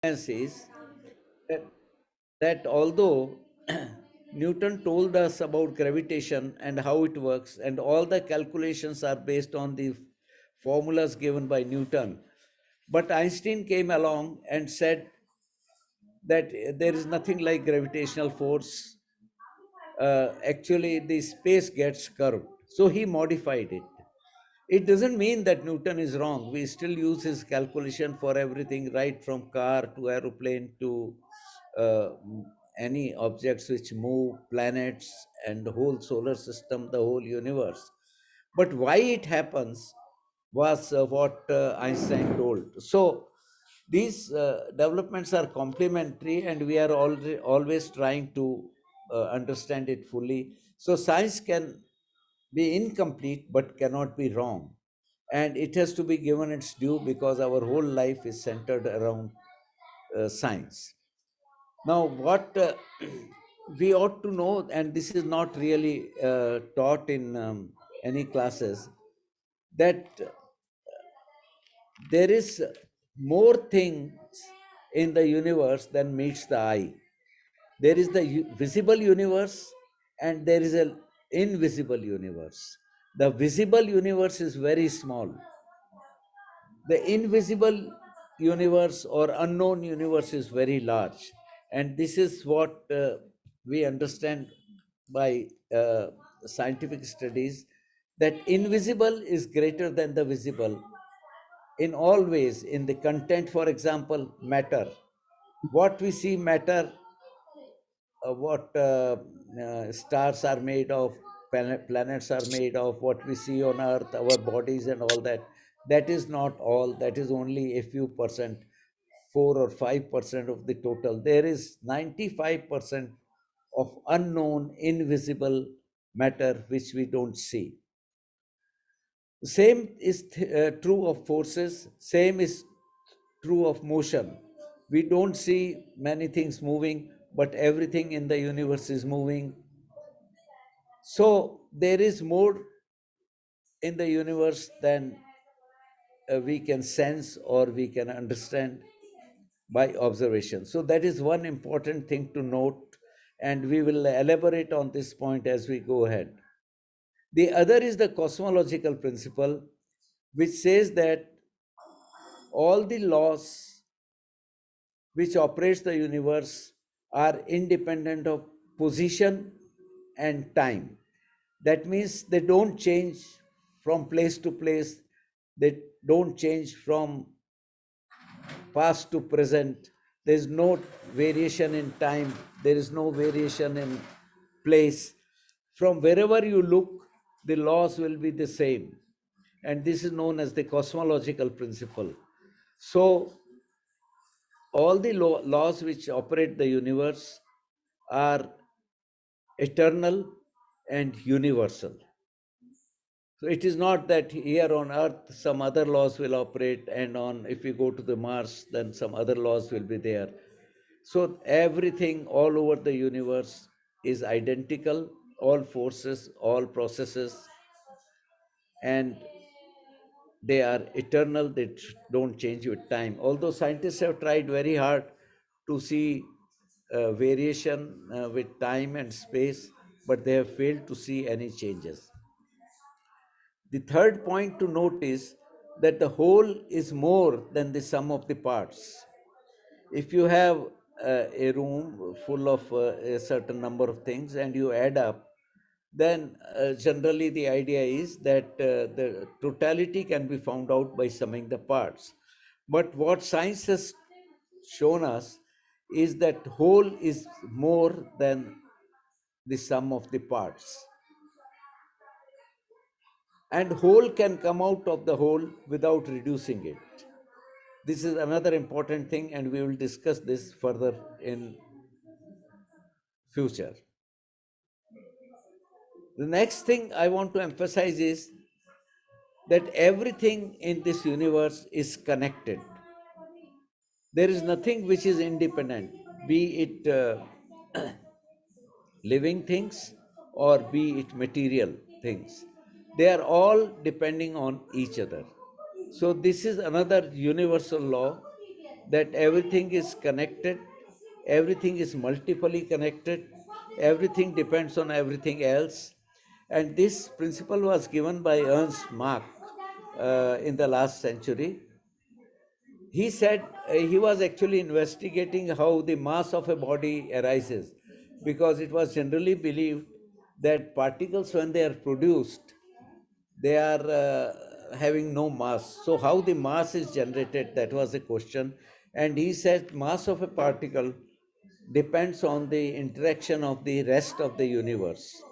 is that, that although Newton told us about gravitation and how it works, and all the calculations are based on the formulas given by Newton, but Einstein came along and said that there is nothing like gravitational force. Actually, the space gets curved. So he modified it. It doesn't mean that Newton is wrong. We still use his calculation for everything, right from car to aeroplane to uh, any objects which move, planets, and the whole solar system, the whole universe. But why it happens was what Einstein told. So these developments are complementary, and we are always trying to understand it fully. So science can be incomplete but cannot be wrong. And it has to be given its due because our whole life is centered around science. Now, what we ought to know, and this is not really taught in any classes, that there is more things in the universe than meets the eye. There is the visible universe and there is an invisible universe. The visible universe is very small. The invisible universe or unknown universe is very large. And this is what we understand by scientific studies, that invisible is greater than the visible in all ways. In the content, for example, matter, what we see matter, what stars are made of, planets are made of, what we see on earth, our bodies and all that, that is not all. That is only a few percent, 4 or 5% of the total. There is 95% of unknown, invisible matter which we don't see. Same is true of forces, same is true of motion. We don't see many things moving, but everything in the universe is moving. So there is more in the universe than we can sense or we can understand by observation. So that is one important thing to note, and we will elaborate on this point as we go ahead. The other is the cosmological principle, which says that all the laws which operates the universe are independent of position and time. That means they don't change from place to place, they don't change from past to present. There is no variation in time, there is no variation in place. From wherever you look, the laws will be the same. And this is known as the cosmological principle. So, all the laws which operate the universe are eternal and universal. So it is not that here on earth some other laws will operate, and on if we go to the Mars then some other laws will be there. So everything all over the universe is identical, all forces, all processes, and they are eternal, they don't change with time. Although scientists have tried very hard to see variation with time and space, but they have failed to see any changes. The third point to note is that the whole is more than the sum of the parts. If you have a room full of a certain number of things and you add up, then generally the idea is that the totality can be found out by summing the parts. But what science has shown us is that whole is more than the sum of the parts. And whole can come out of the whole without reducing it. This is another important thing, and we will discuss this further in future. The next thing I want to emphasize is that everything in this universe is connected. There is nothing which is independent, be it living things or be it material things. They are all depending on each other. So, this is another universal law that everything is connected, everything is multiply connected, everything depends on everything else. And this principle was given by Ernst Mach in the last century. He said he was actually investigating how the mass of a body arises, because it was generally believed that particles, when they are produced, they are having no mass. So how the mass is generated, that was the question. And he said mass of a particle depends on the interaction of the rest of the universe.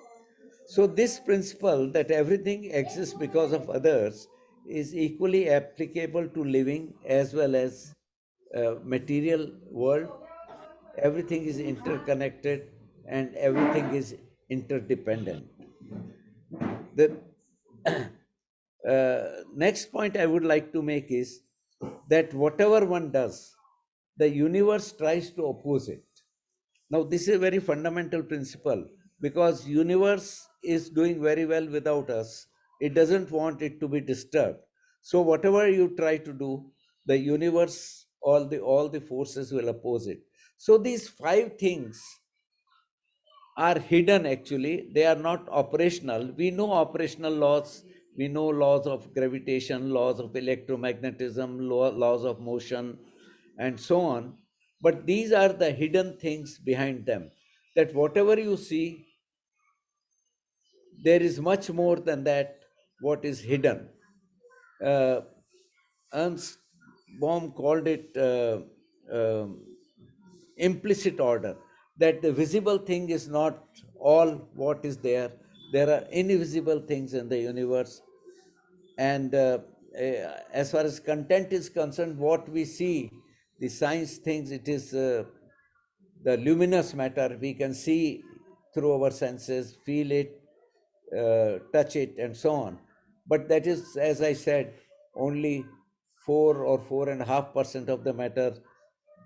So this principle that everything exists because of others is equally applicable to living as well as material world. Everything is interconnected and everything is interdependent. The next point I would like to make is that whatever one does, the universe tries to oppose it. Now, this is a very fundamental principle, because universe is doing very well without us. It doesn't want it to be disturbed. So whatever you try to do, the universe, all the forces will oppose it. So these five things are hidden actually. They are not operational. We know operational laws. We know laws of gravitation, laws of electromagnetism, laws of motion, and so on. But these are the hidden things behind them. That whatever you see, there is much more than that, what is hidden. Uh, Ernst Baum called it um, implicit order, that the visible thing is not all what is there. There are invisible things in the universe. And as far as content is concerned, what we see, the science thinks it is the luminous matter. We can see through our senses, feel it, touch it, and so on. But that is, as I said, only 4 or 4.5% of the matter.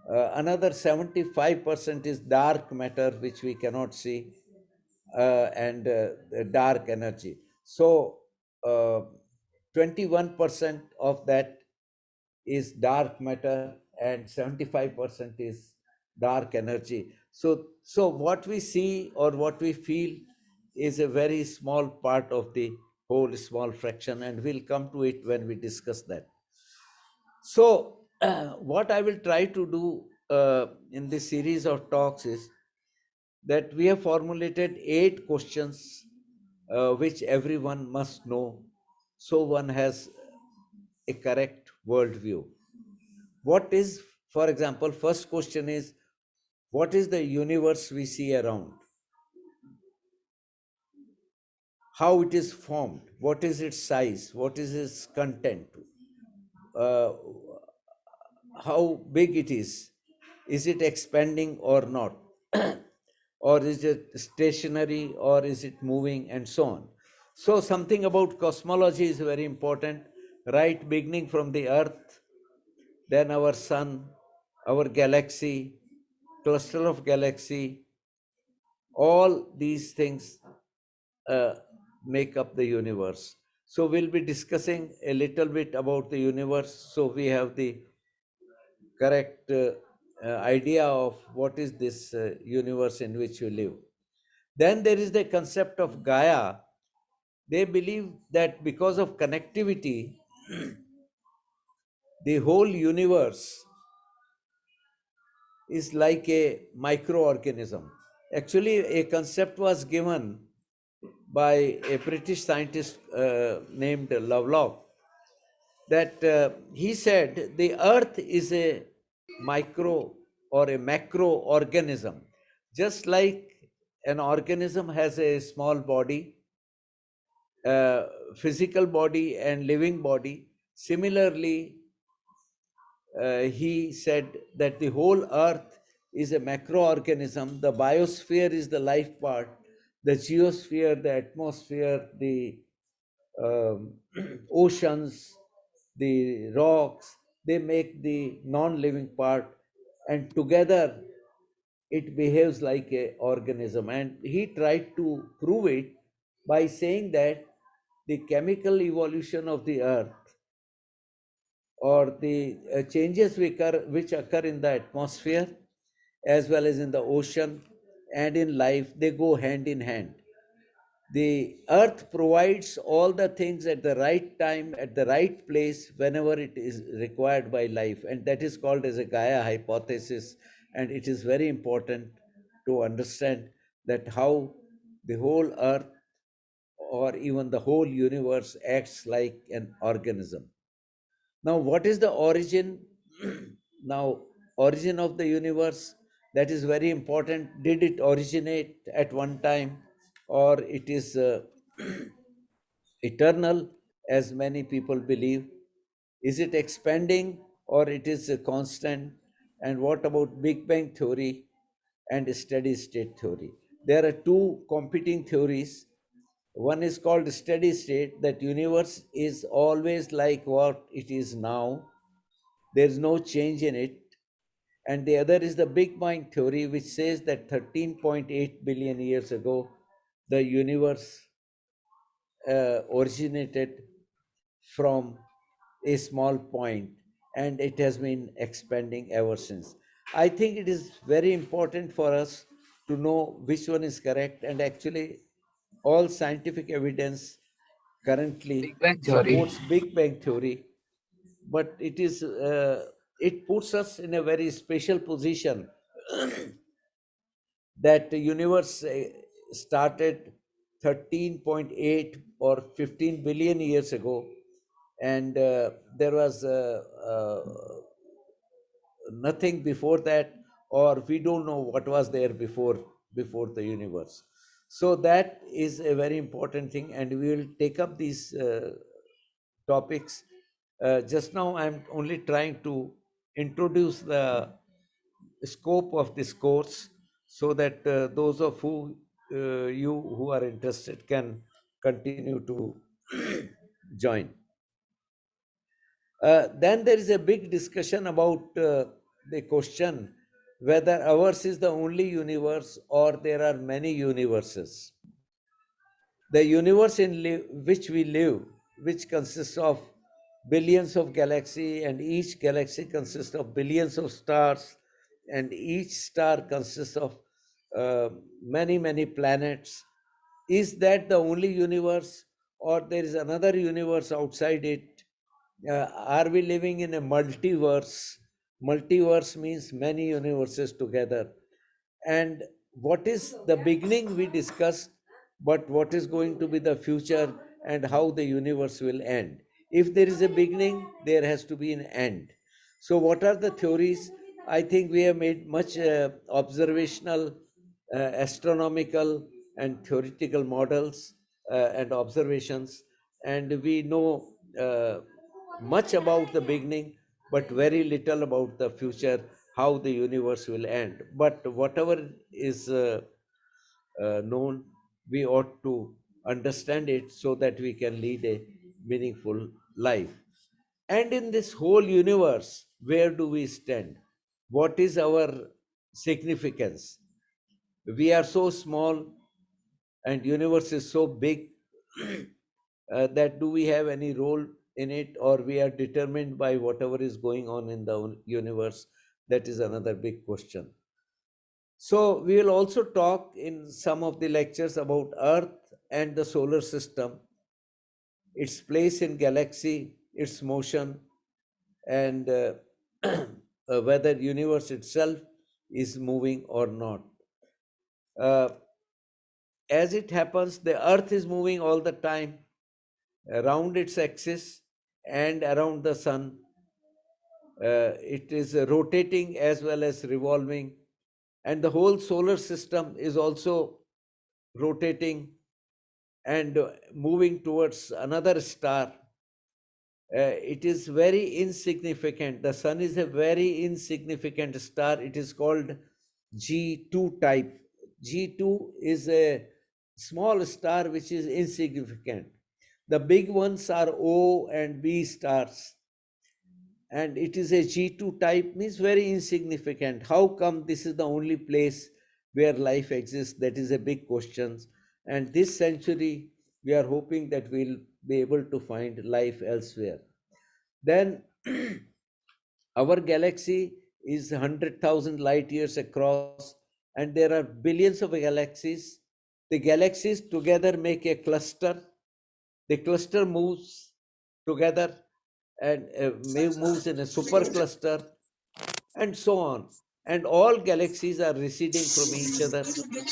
Another 75% is dark matter, which we cannot see, and dark energy. So, 21% of that is dark matter, and 75% is dark energy. So what we see or what we feel is a very small part of the whole small fraction, and we'll come to it when we discuss that. So, what I will try to do in this series of talks is that we have formulated 8 questions which everyone must know, so one has a correct worldview. What is, for example, first question is, what is the universe we see around? How it is formed? What is its size? What is its content? Uh, how big it is? Is it expanding or not? Or is it stationary or is it moving, and so on? So, something about cosmology is very important, right? Beginning from the earth, then our sun, our galaxy, cluster of galaxy, all these things uh, make up the universe. So we'll be discussing a little bit about the universe, so we have the correct idea of what is this universe in which we live. Then there is the concept of Gaia. They believe that because of connectivity, the whole universe is like a microorganism. Actually, a concept was given by a British scientist named Lovelock, that he said the earth is a micro or a macro organism. Just like an organism has a small body, uh, physical body, and living body, similarly, he said that the whole earth is a macroorganism. The biosphere is the life part, the geosphere, the atmosphere, the um, oceans, the rocks, they make the non living part, and together it behaves like a organism. And he tried to prove it by saying that the chemical evolution of the earth or the changes which occur in the atmosphere as well as in the ocean and in life, they go hand in hand. The earth provides all the things at the right time, at the right place, whenever it is required by life. And that is called as a Gaia hypothesis. And it is very important to understand that how the whole earth or even the whole universe acts like an organism. Now, what is the origin? Now, origin of the universe, that is very important. Did it originate at one time, or it is eternal, as many people believe? Is it expanding or it is a constant? And what about Big Bang theory and steady state theory? There are two competing theories. One is called steady state, that universe is always like what it is now. There is no change in it. And the other is the Big Bang theory, which says that 13.8 billion years ago, the universe originated from a small point and it has been expanding ever since. I think it is very important for us to know which one is correct, and actually, all scientific evidence currently Big Bang Theory. supports Big Bang theory, but it puts us in a very special position that the universe started 13.8 or 15 billion years ago, and there was nothing before that, or we don't know what was there before the universe. So that is a very important thing, and we will take up these topics. Just now I'm only trying to introduce the scope of this course, so that those of you who are interested can continue to join. Then there is a big discussion about the question whether ours is the only universe or there are many universes. The universe in which we live, which consists of billions of galaxies, and each galaxy consists of billions of stars, and each star consists of many planets. Is that the only universe, or there is another universe outside it? Are we living in a multiverse? Multiverse means many universes together. And what is the beginning we discussed, but what is going to be the future and how the universe will end? If there is a beginning, there has to be an end. So, what are the theories? I think we have made much observational, astronomical, and theoretical models and observations, and we know much about the beginning, but very little about the future, how the universe will end. But whatever is known, we ought to understand it so that we can lead a meaningful life. And in this whole universe, where do we stand? What is our significance? We are so small, and universe is so big, that do we have any role in it, or we are determined by whatever is going on in the universe? That is another big question. So we will also talk in some of the lectures about earth and the solar system, its place in galaxy, its motion, and whether universe itself is moving or not. uh, as it happens, the earth is moving all the time around its axis and around the sun. It is rotating as well as revolving, and the whole solar system is also rotating and moving towards another star. It is very insignificant. The sun is a very insignificant star. It is called G2 type. G2 is a small star which is insignificant. The big ones are O and B stars, and it is a G2 type, means very insignificant. How come this is the only place where life exists? That is a big question. And this century, we are hoping that we'll be able to find life elsewhere. Then our galaxy is 100,000 light years across, and there are billions of galaxies. The galaxies together make a cluster. The cluster moves together and moves in a supercluster, and so on. And all galaxies are receding from each other.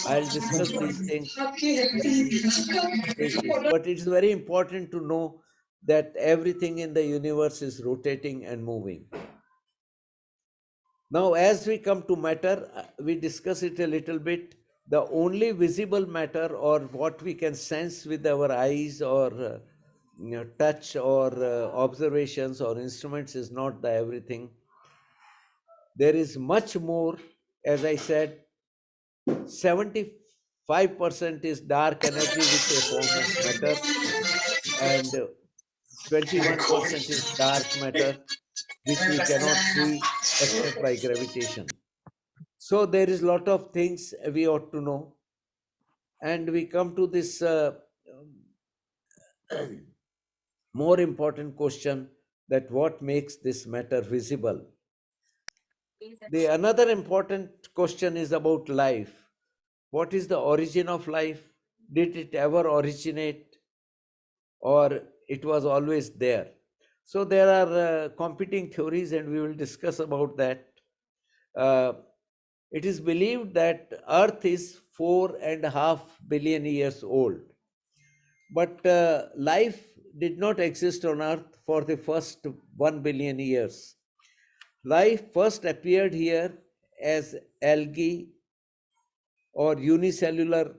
I'll discuss these things stages, but it's very important to know that everything in the universe is rotating and moving. Now, as we come to matter, we discuss it a little bit. The only visible matter, or what we can sense with our eyes, or touch, or observations, or instruments, is not the everything. There is much more. As I said, 75% is dark energy, which is a form of matter, and 21% is dark matter, which we cannot see except by gravitation. So there is a lot of things we ought to know, and we come to this more important question, that what makes this matter visible. The another important question is about life. What is the origin of life? Did it ever originate, or it was always there? So there are competing theories, and we will discuss about that. Uh, it is believed that Earth is 4.5 billion years old, but life did not exist on Earth for the first 1 billion years. Life first appeared here as algae or unicellular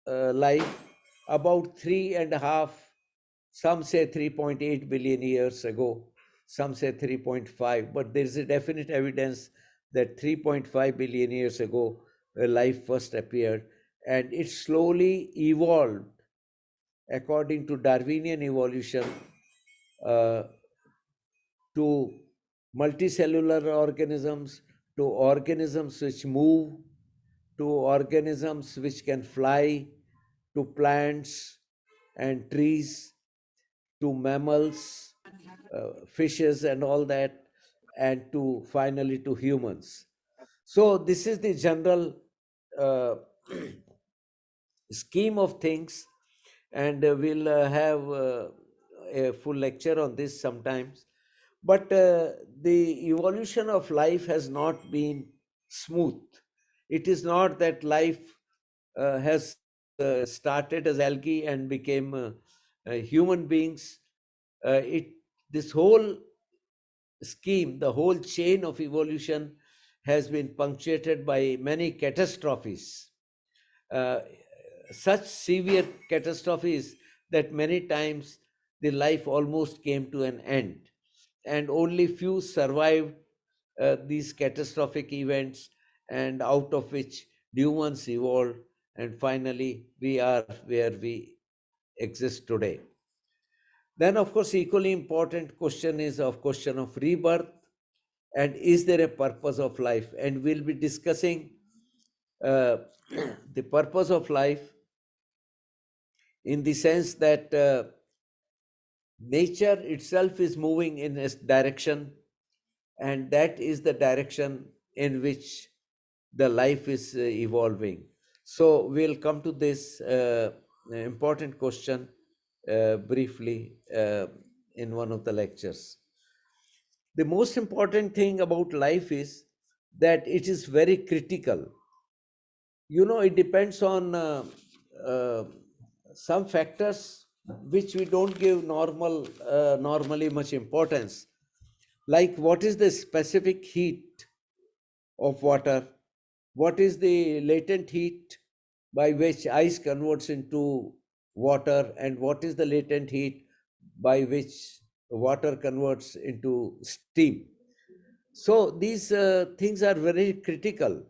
life about 3.5, some say 3.8 billion years ago, some say 3.5, but there is a definite evidence that 3.5 billion years ago life first appeared, and it slowly evolved according to Darwinian evolution uh, to multicellular organisms, to organisms which move, to organisms which can fly, to plants and trees, to mammals, fishes, and all that, and to finally to humans. So, this is the general uh, scheme of things, and we'll have a full lecture on this sometimes. But the evolution of life has not been smooth. It is not that life has started as algae and became human beings. It This whole scheme, the whole chain of evolution, has been punctuated by many catastrophes, uh, such severe catastrophes that many times the life almost came to an end, and only few survived these catastrophic events, and out of which new ones evolved, and finally we are where we exist today. Then, of course, equally important question is of question of rebirth, and is there a purpose of life? And we'll be discussing uh, the purpose of life in the sense that nature itself is moving in a direction, and that is the direction in which the life is evolving. So we'll come to this important question briefly in one of the lectures. The most important thing about life is that it is very critical. It depends on uh, some factors which we don't give normally much importance, like what is the specific heat of water, what is the latent heat by which ice converts into water, and what is the latent heat by which water converts into steam. So these things are very critical.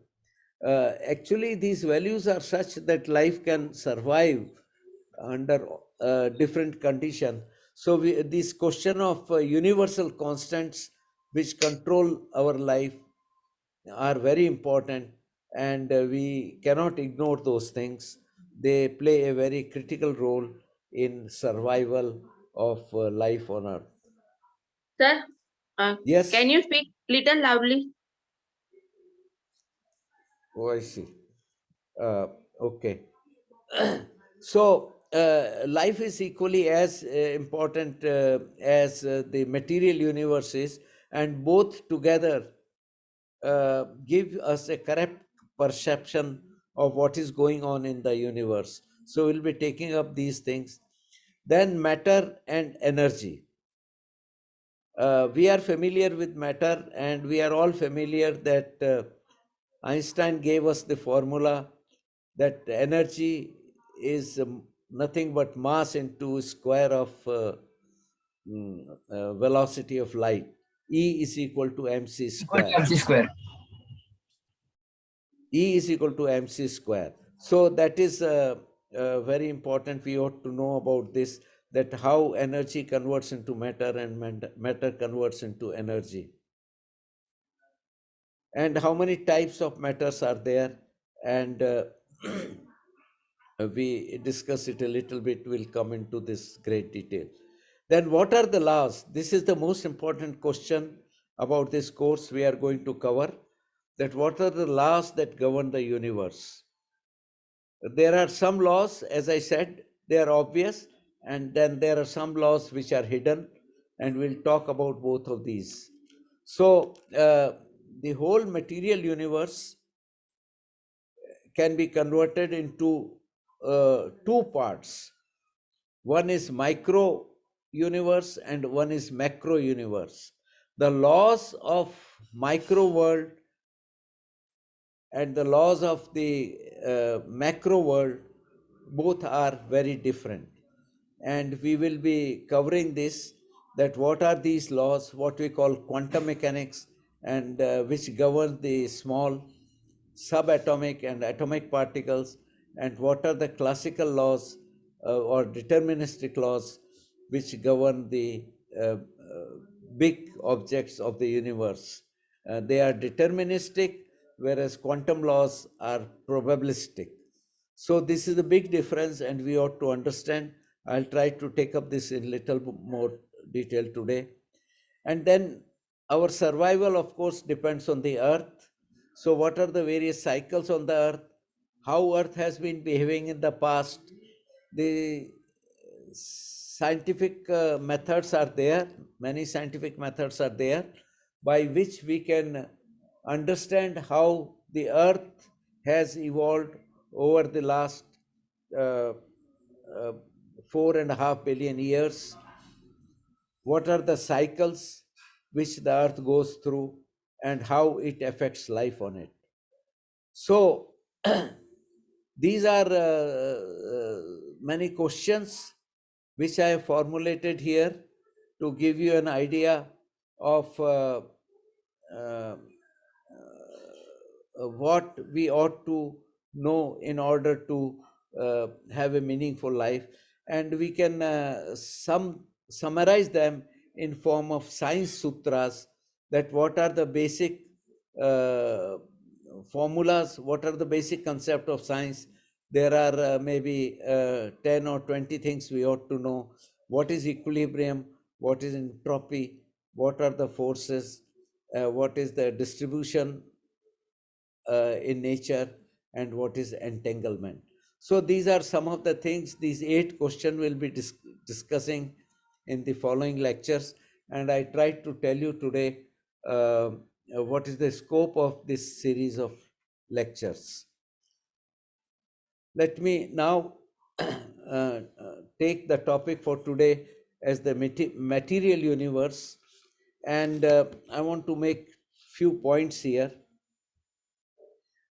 Actually, these values are such that life can survive under different condition. So this question of universal constants which control our life are very important, and we cannot ignore those things. They play a very critical role in survival of life on earth. Sir? Yes. Can you speak little loudly? Oh, I see. Okay. So, life is equally as important as the material universe is, and both together give us a correct perception of what is going on in the universe. So, we'll be taking up these things. Then, matter and energy. We are familiar with matter, and we are all familiar that Einstein gave us the formula that energy is nothing but mass into square of velocity of light. E is equal to mc Equal to square. MC square. E is equal to mc square. So that is very important. We ought to know about this, that how energy converts into matter and matter converts into energy, and how many types of matters are there. And we discuss it a little bit, we'll come into this great detail. Then what are the laws? This is the most important question about this course we are going to cover, that what are the laws that govern the universe. There are some laws, as I said, they are obvious, and then there are some laws which are hidden, and we'll talk about both of these. So the whole material universe can be converted into two parts. One is micro universe and one is macro universe. The laws of micro world and the laws of the macro world both are very different. And we will be covering this, that what are these laws, what we call quantum mechanics, and which govern the small subatomic and atomic particles, and what are the classical laws or deterministic laws which govern the big objects of the universe. They are deterministic, whereas quantum laws are probabilistic. So this is a big difference, and we ought to understand. I'll try to take up this in little more detail today. And then our survival, of course, depends on the earth. So what are the various cycles on the earth? How earth has been behaving in the past? The scientific methods are there, many scientific methods are there by which we can understand how the earth has evolved over the last uh, uh, 4.5 billion years. What are the cycles which the earth goes through and how it affects life on it. So, these are many questions which I have formulated here to give you an idea of uh, what we ought to know in order to have a meaningful life. And we can summarize them in form of science sutras, that what are the basic uh, formulas, what are the basic concept of science. There are maybe 10 or 20 things we ought to know. What is equilibrium, what is entropy, what are the forces, what is the distribution in nature, and what is entanglement. So these are some of the things, these 8 questions we'll be discussing in the following lectures. And I tried to tell you today what is the scope of this series of lectures. Let me now take the topic for today as the material universe. And I want to make few points here.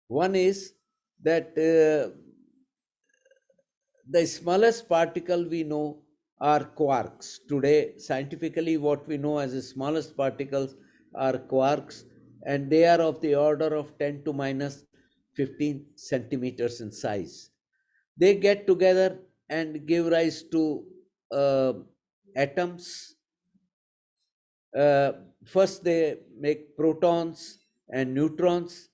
One is that the smallest particle we know are quarks. Today, scientifically, what we know as the smallest particles are quarks, and they are of the order of 10 to minus 15 centimeters in size. They get together and give rise to uh, atoms. First, they make protons and neutrons.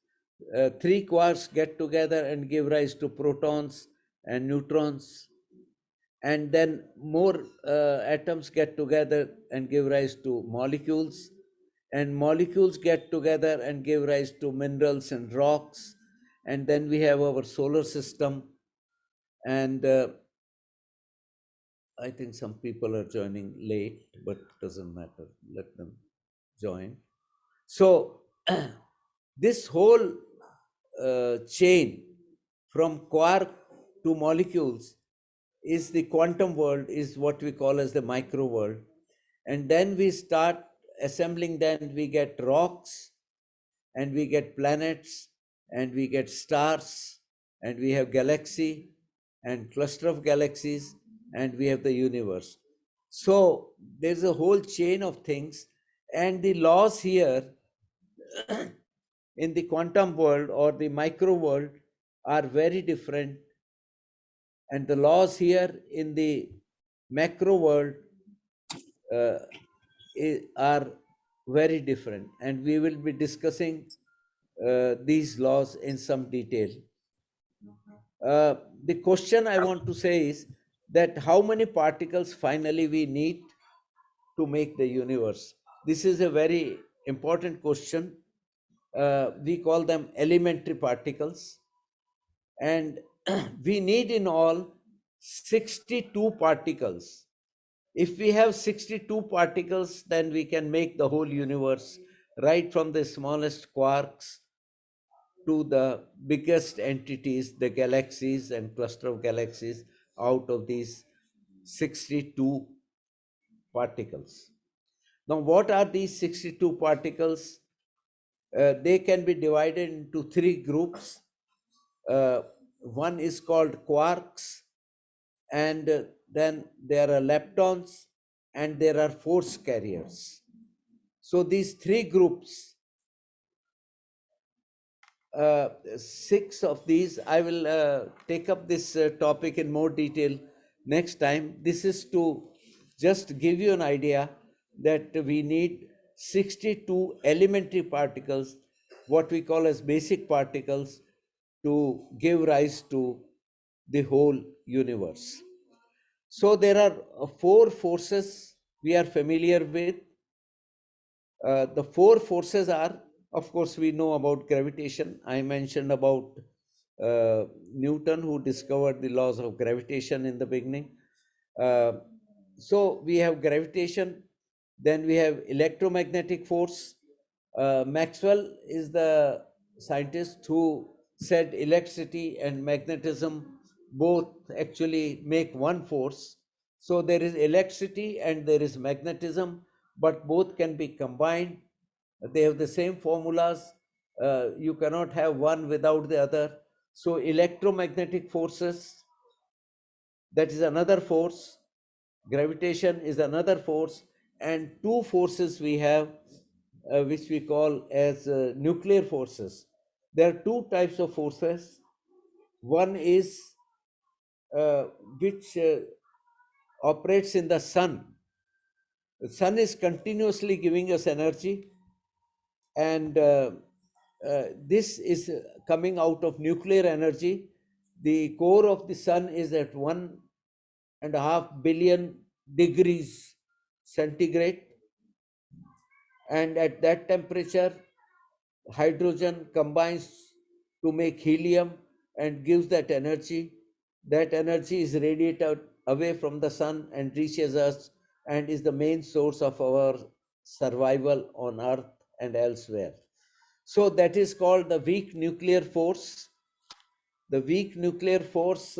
3 quarks get together and give rise to protons and neutrons. And then more atoms get together and give rise to molecules. and molecules get together and give rise to minerals and rocks. And then we have our solar system. And I think some people are joining late, but doesn't matter. Let them join. So this whole chain from quark to molecules is the quantum world, is what we call as the micro world. And then we start assembling, then we get rocks, and we get planets, and we get stars, and we have galaxy and cluster of galaxies, and we have the universe. So there's a whole chain of things, and the laws here in the quantum world or the micro world are very different, and the laws here in the macro world uh, are very different, and we will be discussing these laws in some detail. The question I want to say is that how many particles finally we need to make the universe? This is a very important question. We call them elementary particles, and we need in all 62 particles. If we have 62 particles, then we can make the whole universe, right from the smallest quarks to the biggest entities, the galaxies and cluster of galaxies, out of these 62 particles. Now, what are these 62 particles? They can be divided into three groups. One is called quarks, and then there are leptons, and there are force carriers. So these three groups, six of these, I will take up this topic in more detail next time. This is to just give you an idea that we need 62 elementary particles, what we call as basic particles, to give rise to the whole universe. So there are four forces we are familiar with. The four forces are, of course, we know about gravitation. I mentioned about Newton, who discovered the laws of gravitation in the beginning. So we have gravitation, then we have electromagnetic force. Maxwell is the scientist who said electricity and magnetism both actually make one force. So there is electricity and there is magnetism, but both can be combined. They have the same formulas. You cannot have one without the other. So electromagnetic forces, that is another force. Gravitation is another force. And two forces we have, which we call as nuclear forces. There are two types of forces. One is uh, which operates in the sun. The sun is continuously giving us energy, and this is coming out of nuclear energy. The core of the sun is at 1.5 billion degrees centigrade, and at that temperature, hydrogen combines to make helium and gives that energy. That energy is radiated away from the sun and reaches us, and is the main source of our survival on Earth and elsewhere. So that is called the weak nuclear force. The weak nuclear force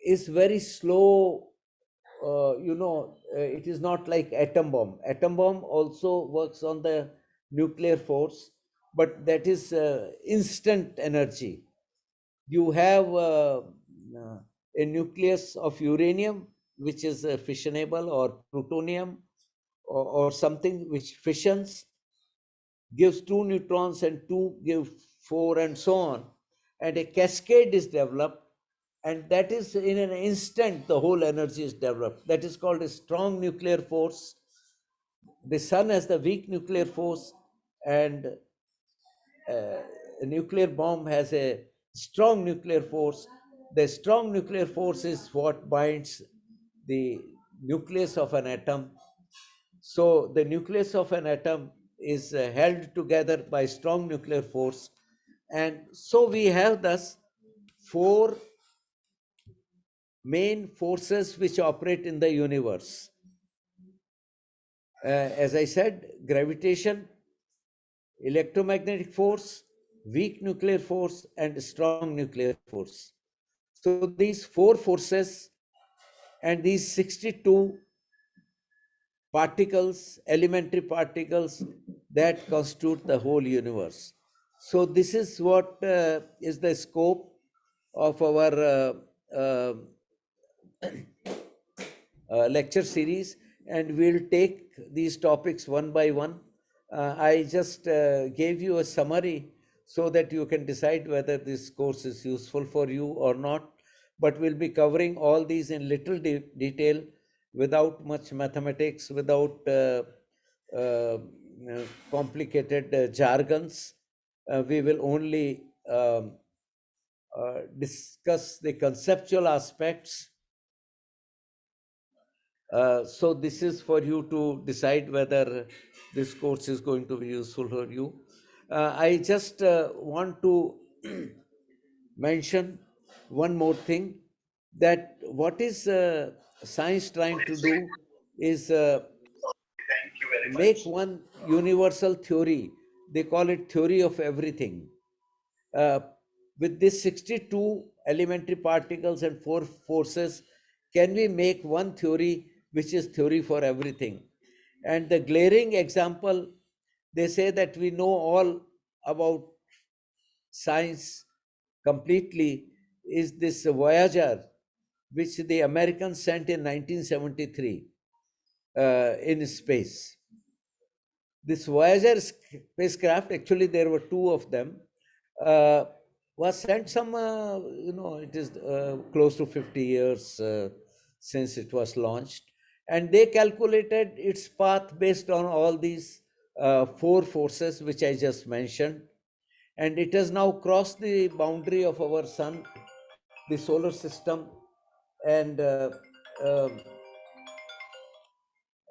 is very slow. It is not like atom bomb. Atom bomb also works on the nuclear force, but that is instant energy. You have a nucleus of uranium, which is fissionable, or plutonium, or something which fissions, gives two neutrons, and two give four, and so on. And a cascade is developed, and that is in an instant the whole energy is developed. That is called a strong nuclear force. The sun has the weak nuclear force, and a nuclear bomb has a strong nuclear force. The strong nuclear force is what binds the nucleus of an atom, So the nucleus of an atom is held together by strong nuclear force. And so we have thus four main forces which operate in the universe. As I said, gravitation, electromagnetic force, weak nuclear force, and strong nuclear force. So these four forces and these 62 particles, elementary particles that constitute the whole universe. So this is what is the scope of our uh, lecture series, and we'll take these topics one by one. I just gave you a summary so that you can decide whether this course is useful for you or not. But we'll be covering all these in little detail without much mathematics, without complicated jargons. We will only discuss the conceptual aspects. So this is for you to decide whether this course is going to be useful for you. I just want to mention one more thing, that what is science trying to do is make one universal theory. They call it theory of everything. Uh, with this 62 elementary particles and four forces, can we make one theory which is theory for everything? And the glaring example, they say that we know all about science completely, is this Voyager, which the Americans sent in 1973 in space. This Voyager spacecraft, actually there were two of them, uh, was sent some, it is close to 50 years since it was launched. And they calculated its path based on all these four forces which I just mentioned. And it has now crossed the boundary of our sun, the solar system, and uh,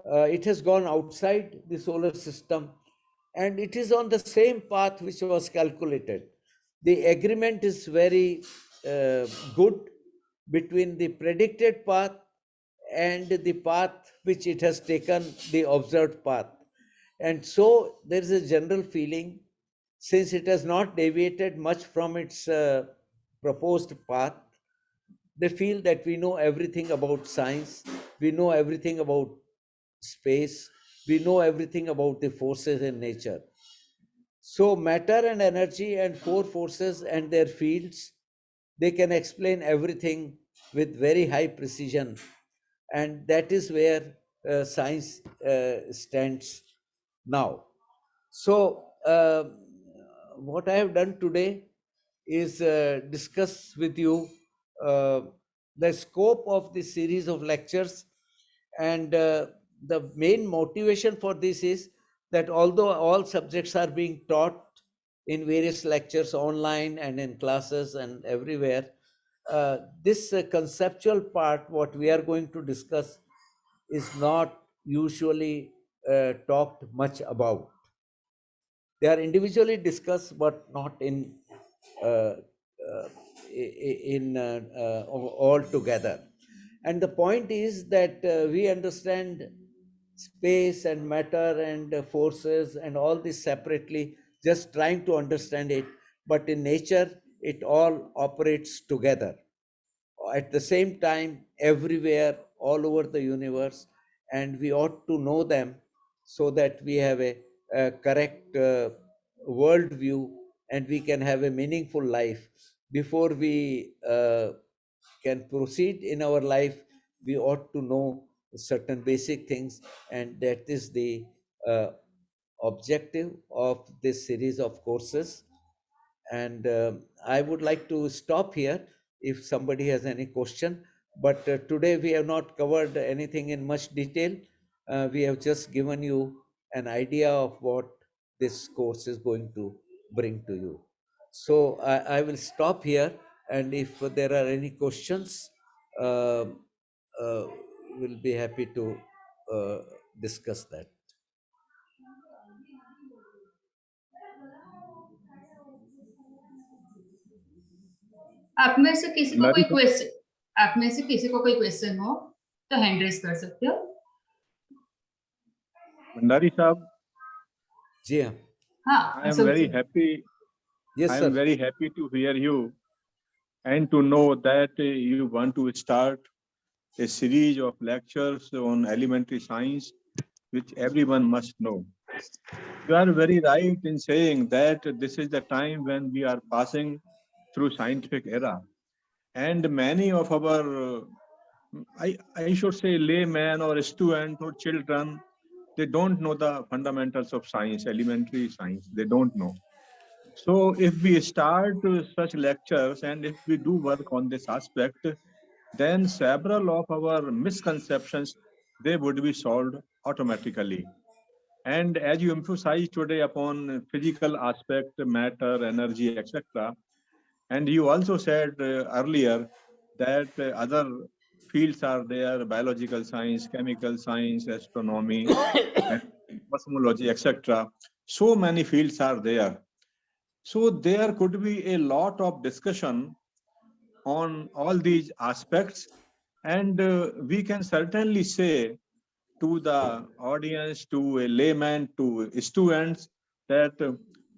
it has gone outside the solar system, and it is on the same path which was calculated. The agreement is very good between the predicted path and the path which it has taken, the observed path. And so there is a general feeling, since it has not deviated much from its proposed path, they feel that we know everything about science, we know everything about space, we know everything about the forces in nature. So, matter and energy and four forces and their fields, they can explain everything with very high precision. And that is where science stands now. So, what I have done today is discuss with you uh, the scope of this series of lectures. And the main motivation for this is that although all subjects are being taught in various lectures online and in classes and everywhere, this conceptual part, what we are going to discuss, is not usually talked much about. They are individually discussed, but not uh, uh, all together. And the point is that we understand space and matter and forces and all this separately, just trying to understand it. But in nature, it all operates together at the same time, everywhere, all over the universe, and we ought to know them so that we have a correct world view, and we can have a meaningful life. Before we can proceed in our life, we ought to know certain basic things, and that is the uh, objective of this series of courses. And I would like to stop here if somebody has any question. But today we have not covered anything in much detail. We have just given you an idea of what this course is going to bring to you. So I will stop here, and if there are any questions, uh, we'll be happy to uh, discuss that. आप में से किसी को भंडारी कोई question आप में से किसी को कोई क्वेश्चन हो तो हैंड रेज कर सकते हो। Bhandari Saab, जी हाँ, हाँ, I am Ashok very ji. happy. yes I sir. am very happy to hear you and to know that you want to start a series of lectures on elementary science, which everyone must know. You are very right in saying that this is the time when we are passing through scientific era, and many of our, I should say, laymen or students or children, they don't know the fundamentals of science, elementary science. They don't know. So if we start such lectures and if we do work on this aspect, then several of our misconceptions, they would be solved automatically. And as you emphasize today upon physical aspect, matter, energy, etc., and you also said earlier that other fields are there, biological science, chemical science, astronomy, and cosmology, etc. So many fields are there. So there could be a lot of discussion on all these aspects, and we can certainly say to the audience, to a layman, to students, that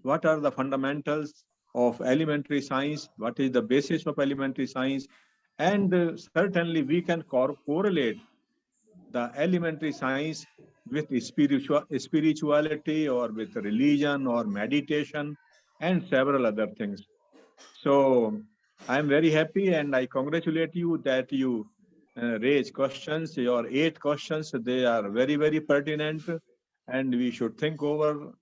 what are the fundamentals of elementary science, what is the basis of elementary science, and certainly we can correlate the elementary science with spirituality or with religion or meditation and several other things. So I am very happy and I congratulate you that you raise questions. Your 8 questions, they are very, very pertinent, and we should think over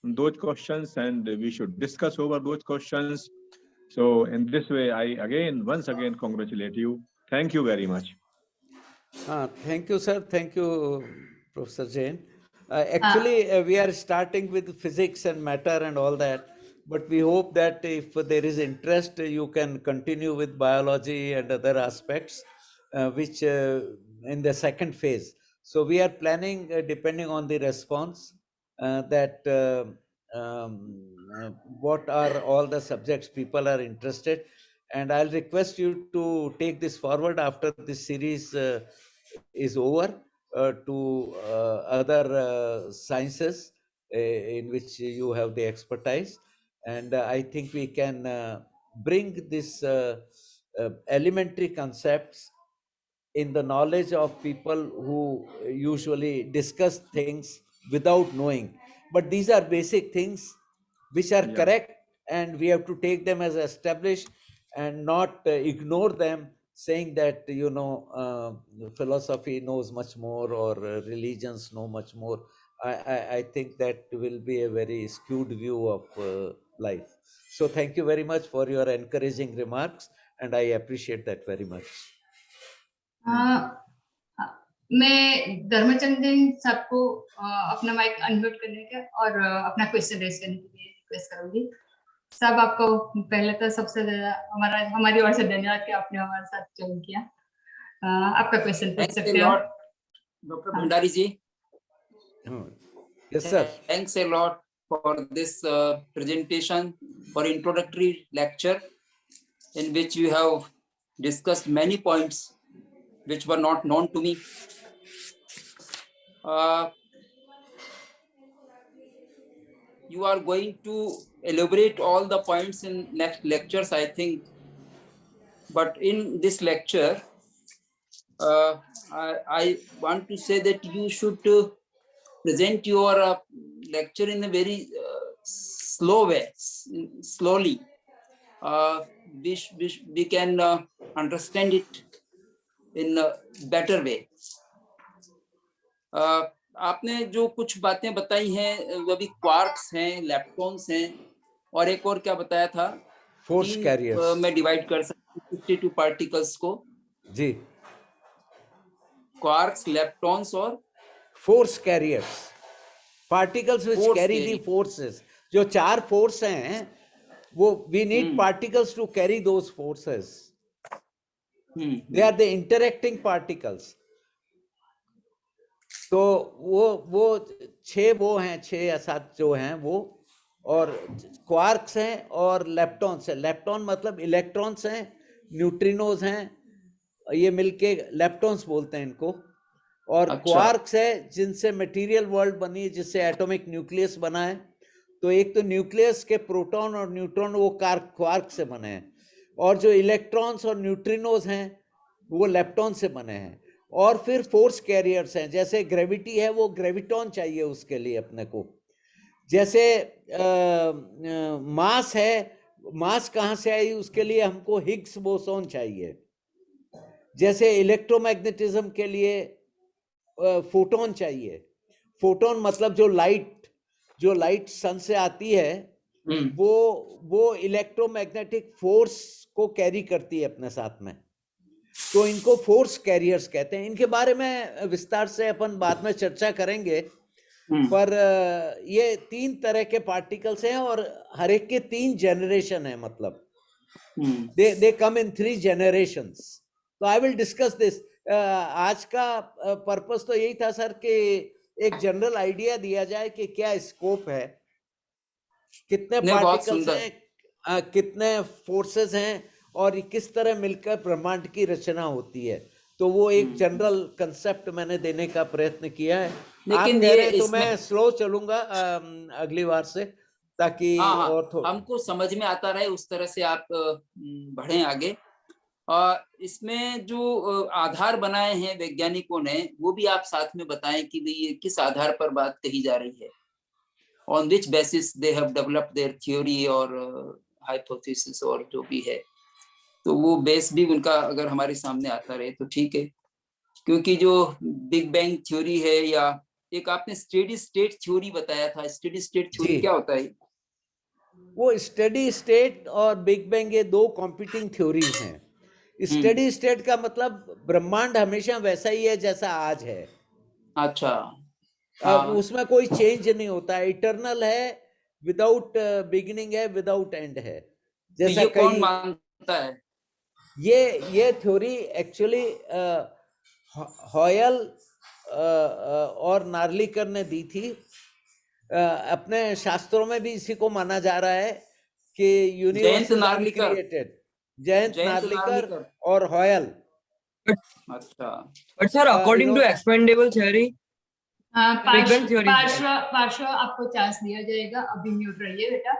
those questions and we should discuss over those questions. So in this way, I once again congratulate you. Thank you very much. Thank you, sir. Thank you, Professor Jain. हाँ, Actually, we are starting with physics and matter and all that, but we hope that if there is interest, you can continue with biology and other aspects, which in the second phase. So we are planning, depending on the response, that what are all the subjects people are interested, and I'll request you to take this forward after this series is over, to other sciences in which you have the expertise, and I think we can bring this elementary concepts in the knowledge of people who usually discuss things without knowing. But these are basic things which are Yeah. correct, and we have to take them as established and not ignore them, saying that philosophy knows much more, or religions know much more. I think that will be a very skewed view of life. So thank you very much for your encouraging remarks, and I appreciate that very much. हाँ, मैं धर्मचंद्र सबको अपना mic unmute करने का और अपना question raise करने के लिए रिक्वेस्ट करूंगी। सब आपको पहले तो सबसे ज्यादा हमारी ओर से धन्यवाद कि आपने हमारे साथ ज्वाइन किया। आपका क्वेश्चन पूछ सकते हो। Dr. Bhandari ji. Yes, sir. Thanks a lot for this presentation, for introductory lecture, in which you have discussed many points which were not known to me. You are going to elaborate all the points in next lectures, I think. But in this lecture, I want to say that you should present your lecture in a very slow way, slowly. We can understand it in a better way. आपने जो कुछ बातें बताई हैं वो भी quarks हैं, leptons हैं, और एक और क्या बताया था? फोर्स कैरियर्स में डिवाइड कर सकते 52 पार्टिकल्स को जी, क्वार्क्स, लेप्टॉन्स और force carriers, particles which carry the forces. जो 4 फोर्स हैं वो we need particles to carry those forces. They are the interacting particles. तो वो 6 वो हैं, 6 या 7 जो हैं वो, और क्वार्क्स हैं और लेप्टॉन्स हैं। लेप्टॉन मतलब इलेक्ट्रॉन्स हैं, न्यूट्रिनोज हैं, ये मिलके लेप्टॉन्स बोलते हैं इनको। और अच्छा। क्वार्क्स है जिनसे मटेरियल वर्ल्ड बनी है, जिससे एटॉमिक न्यूक्लियस बना है। तो एक तो न्यूक्लियस के प्रोटॉन और न्यूट्रॉन वो क्वार्क से बने हैं, और जो इलेक्ट्रॉन्स और न्यूट्रिनोज हैं वो लेप्टॉन से बने हैं। और फिर फोर्स कैरियर्स हैं, जैसे ग्रेविटी है वो ग्रेविटॉन चाहिए उसके लिए अपने को। जैसे मास है, मास कहाँ से आई, उसके लिए हमको हिग्स बोसोन चाहिए। जैसे इलेक्ट्रोमैग्नेटिज्म के लिए फोटोन चाहिए। फोटोन मतलब जो लाइट सन से आती है वो इलेक्ट्रोमैग्नेटिक फोर्स को कैरी करती है अपने साथ में। तो इनको फोर्स कैरियर्स कहते हैं। इनके बारे में विस्तार से अपन बाद में चर्चा करेंगे। पर ये 3 तरह के पार्टिकल्स हैं और हर एक के 3 जनरेशन है, मतलब they come in 3 generations. तो आई विल डिस्कस दिस। आज का पर्पस तो यही था सर कि एक जनरल आइडिया दिया जाए कि क्या स्कोप है, कितने पार्टिकल्स हैं, कितने फोर्सेस हैं, और किस तरह मिलकर ब्रह्मांड की रचना होती है। तो वो एक जनरल कंसेप्ट मैंने देने का प्रयत्न किया है। आप कह रहे हैं तो मैं स्लो चलूंगा अगली बार से, ताकि और हमको समझ में आता रहे, उस तरह से आप बढ़े आगे। और इसमें जो आधार बनाए हैं वैज्ञानिकों ने, वो भी आप साथ में बताएं कि ये किस आधार पर बात कही जा रही है, on which basis they have developed their theory और हाइपोथेसिस और जो भी है। तो वो बेस भी उनका अगर हमारे सामने आता रहे तो ठीक है। क्योंकि जो बिग बैंग थ्योरी है, या एक आपने स्टेडी स्टेट थ्योरी बताया था, स्टेडी स्टेट थ्योरी क्या होता है? वो स्टेडी स्टेट और बिग बैंग ये 2 कॉम्पिटिंग थ्योरीज हैं। स्टेडी स्टेट का मतलब ब्रह्मांड हमेशा वैसा ही है जैसा आज है। अच्छा। उसमें कोई चेंज नहीं होता है, इटर्नल है, विदाउट बिगिनिंग है, विदाउट एंड है। जैसा ये कौन मानता है? ये थ्योरी एक्चुअली हॉयल और नार्लिकर ने दी थी। अपने शास्त्रों में भी इसी को माना जा रहा है कि universe is uncreated. Jayant Narlikar और हॉयल। अच्छा। But sir, according to expandable theory, पार्श्व आपको चांस दिया जाएगा, अभी म्यूट रहिए बेटा।